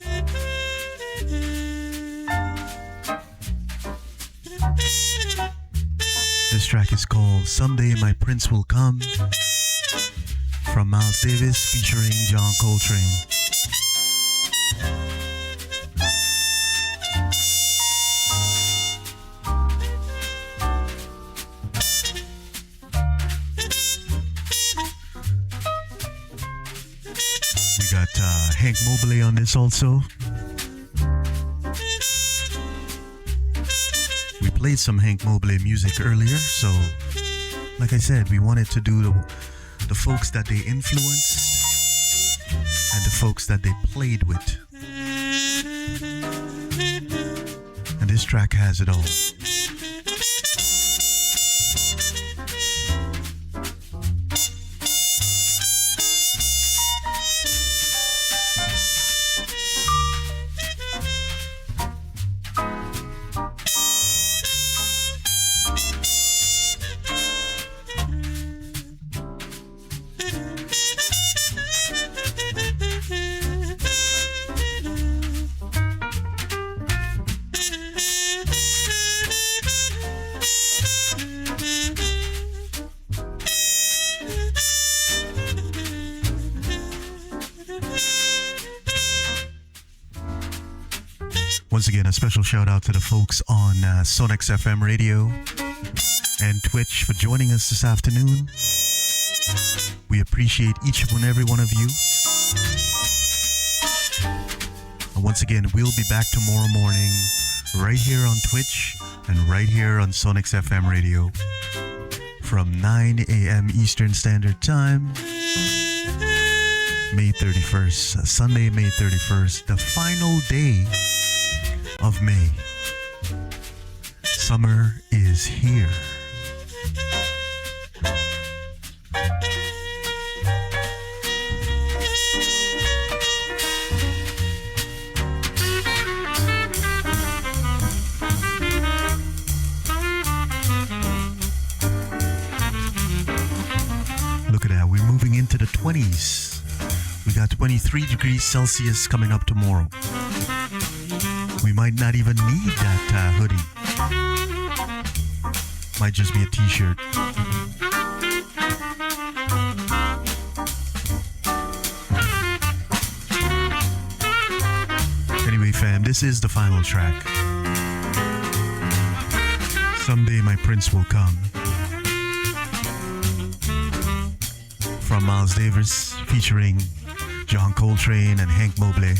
This track is called Someday My Prince Will Come from Miles Davis featuring John Coltrane. Hank Mobley on this also. We played some Hank Mobley music earlier, so like I said, we wanted to do the folks that they influenced and the folks that they played with. And this track has it all. Once again, a special shout out to the folks on Sonics FM Radio and Twitch for joining us this afternoon. We appreciate each and every one of you. And once again, we'll be back tomorrow morning right here on Twitch and right here on Sonics FM Radio from 9 a.m. Eastern Standard Time, May 31st, Sunday, May 31st, the final day of May. Summer is here. Look at that, we're moving into the 20s. We got 23 degrees Celsius coming up tomorrow. We might not even need that hoodie. Might just be a t-shirt. Anyway, fam, this is the final track. Someday My Prince Will Come. From Miles Davis featuring John Coltrane and Hank Mobley.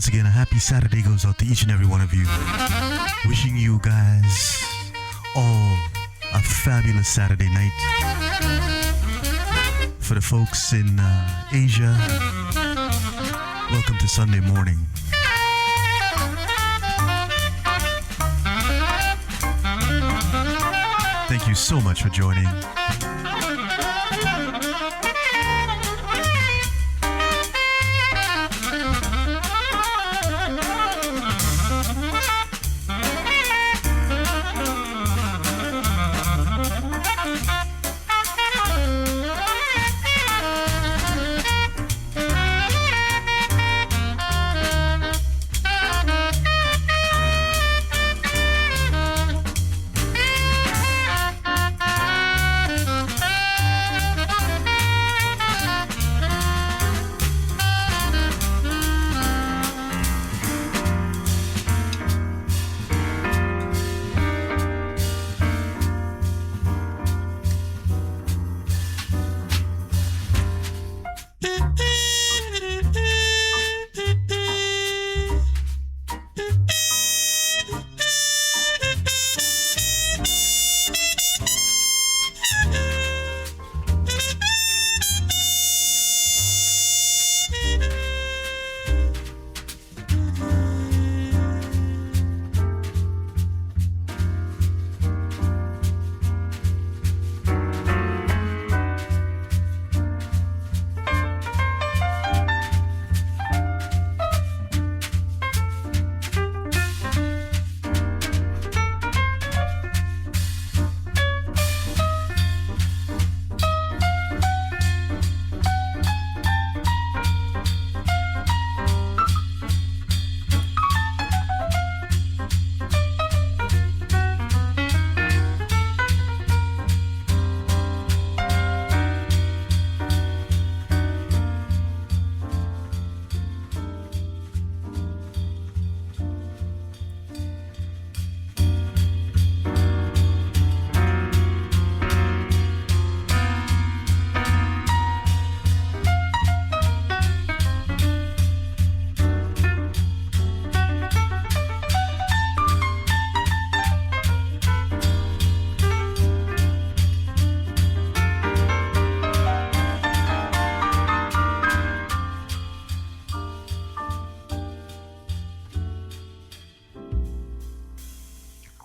Once again, a happy Saturday goes out to each and every one of you. Wishing you guys all a fabulous Saturday night. For the folks in Asia, welcome to Sunday morning. Thank you so much for joining.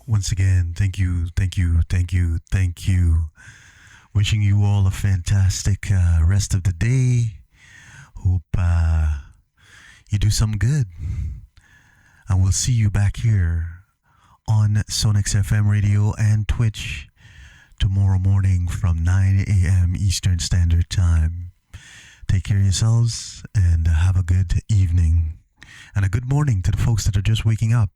Once again, thank you. Wishing you all a fantastic rest of the day. Hope you do something good. And we'll see you back here on Sonix FM Radio and Twitch tomorrow morning from 9 a.m. Eastern Standard Time. Take care of yourselves and have a good evening. And a good morning to the folks that are just waking up.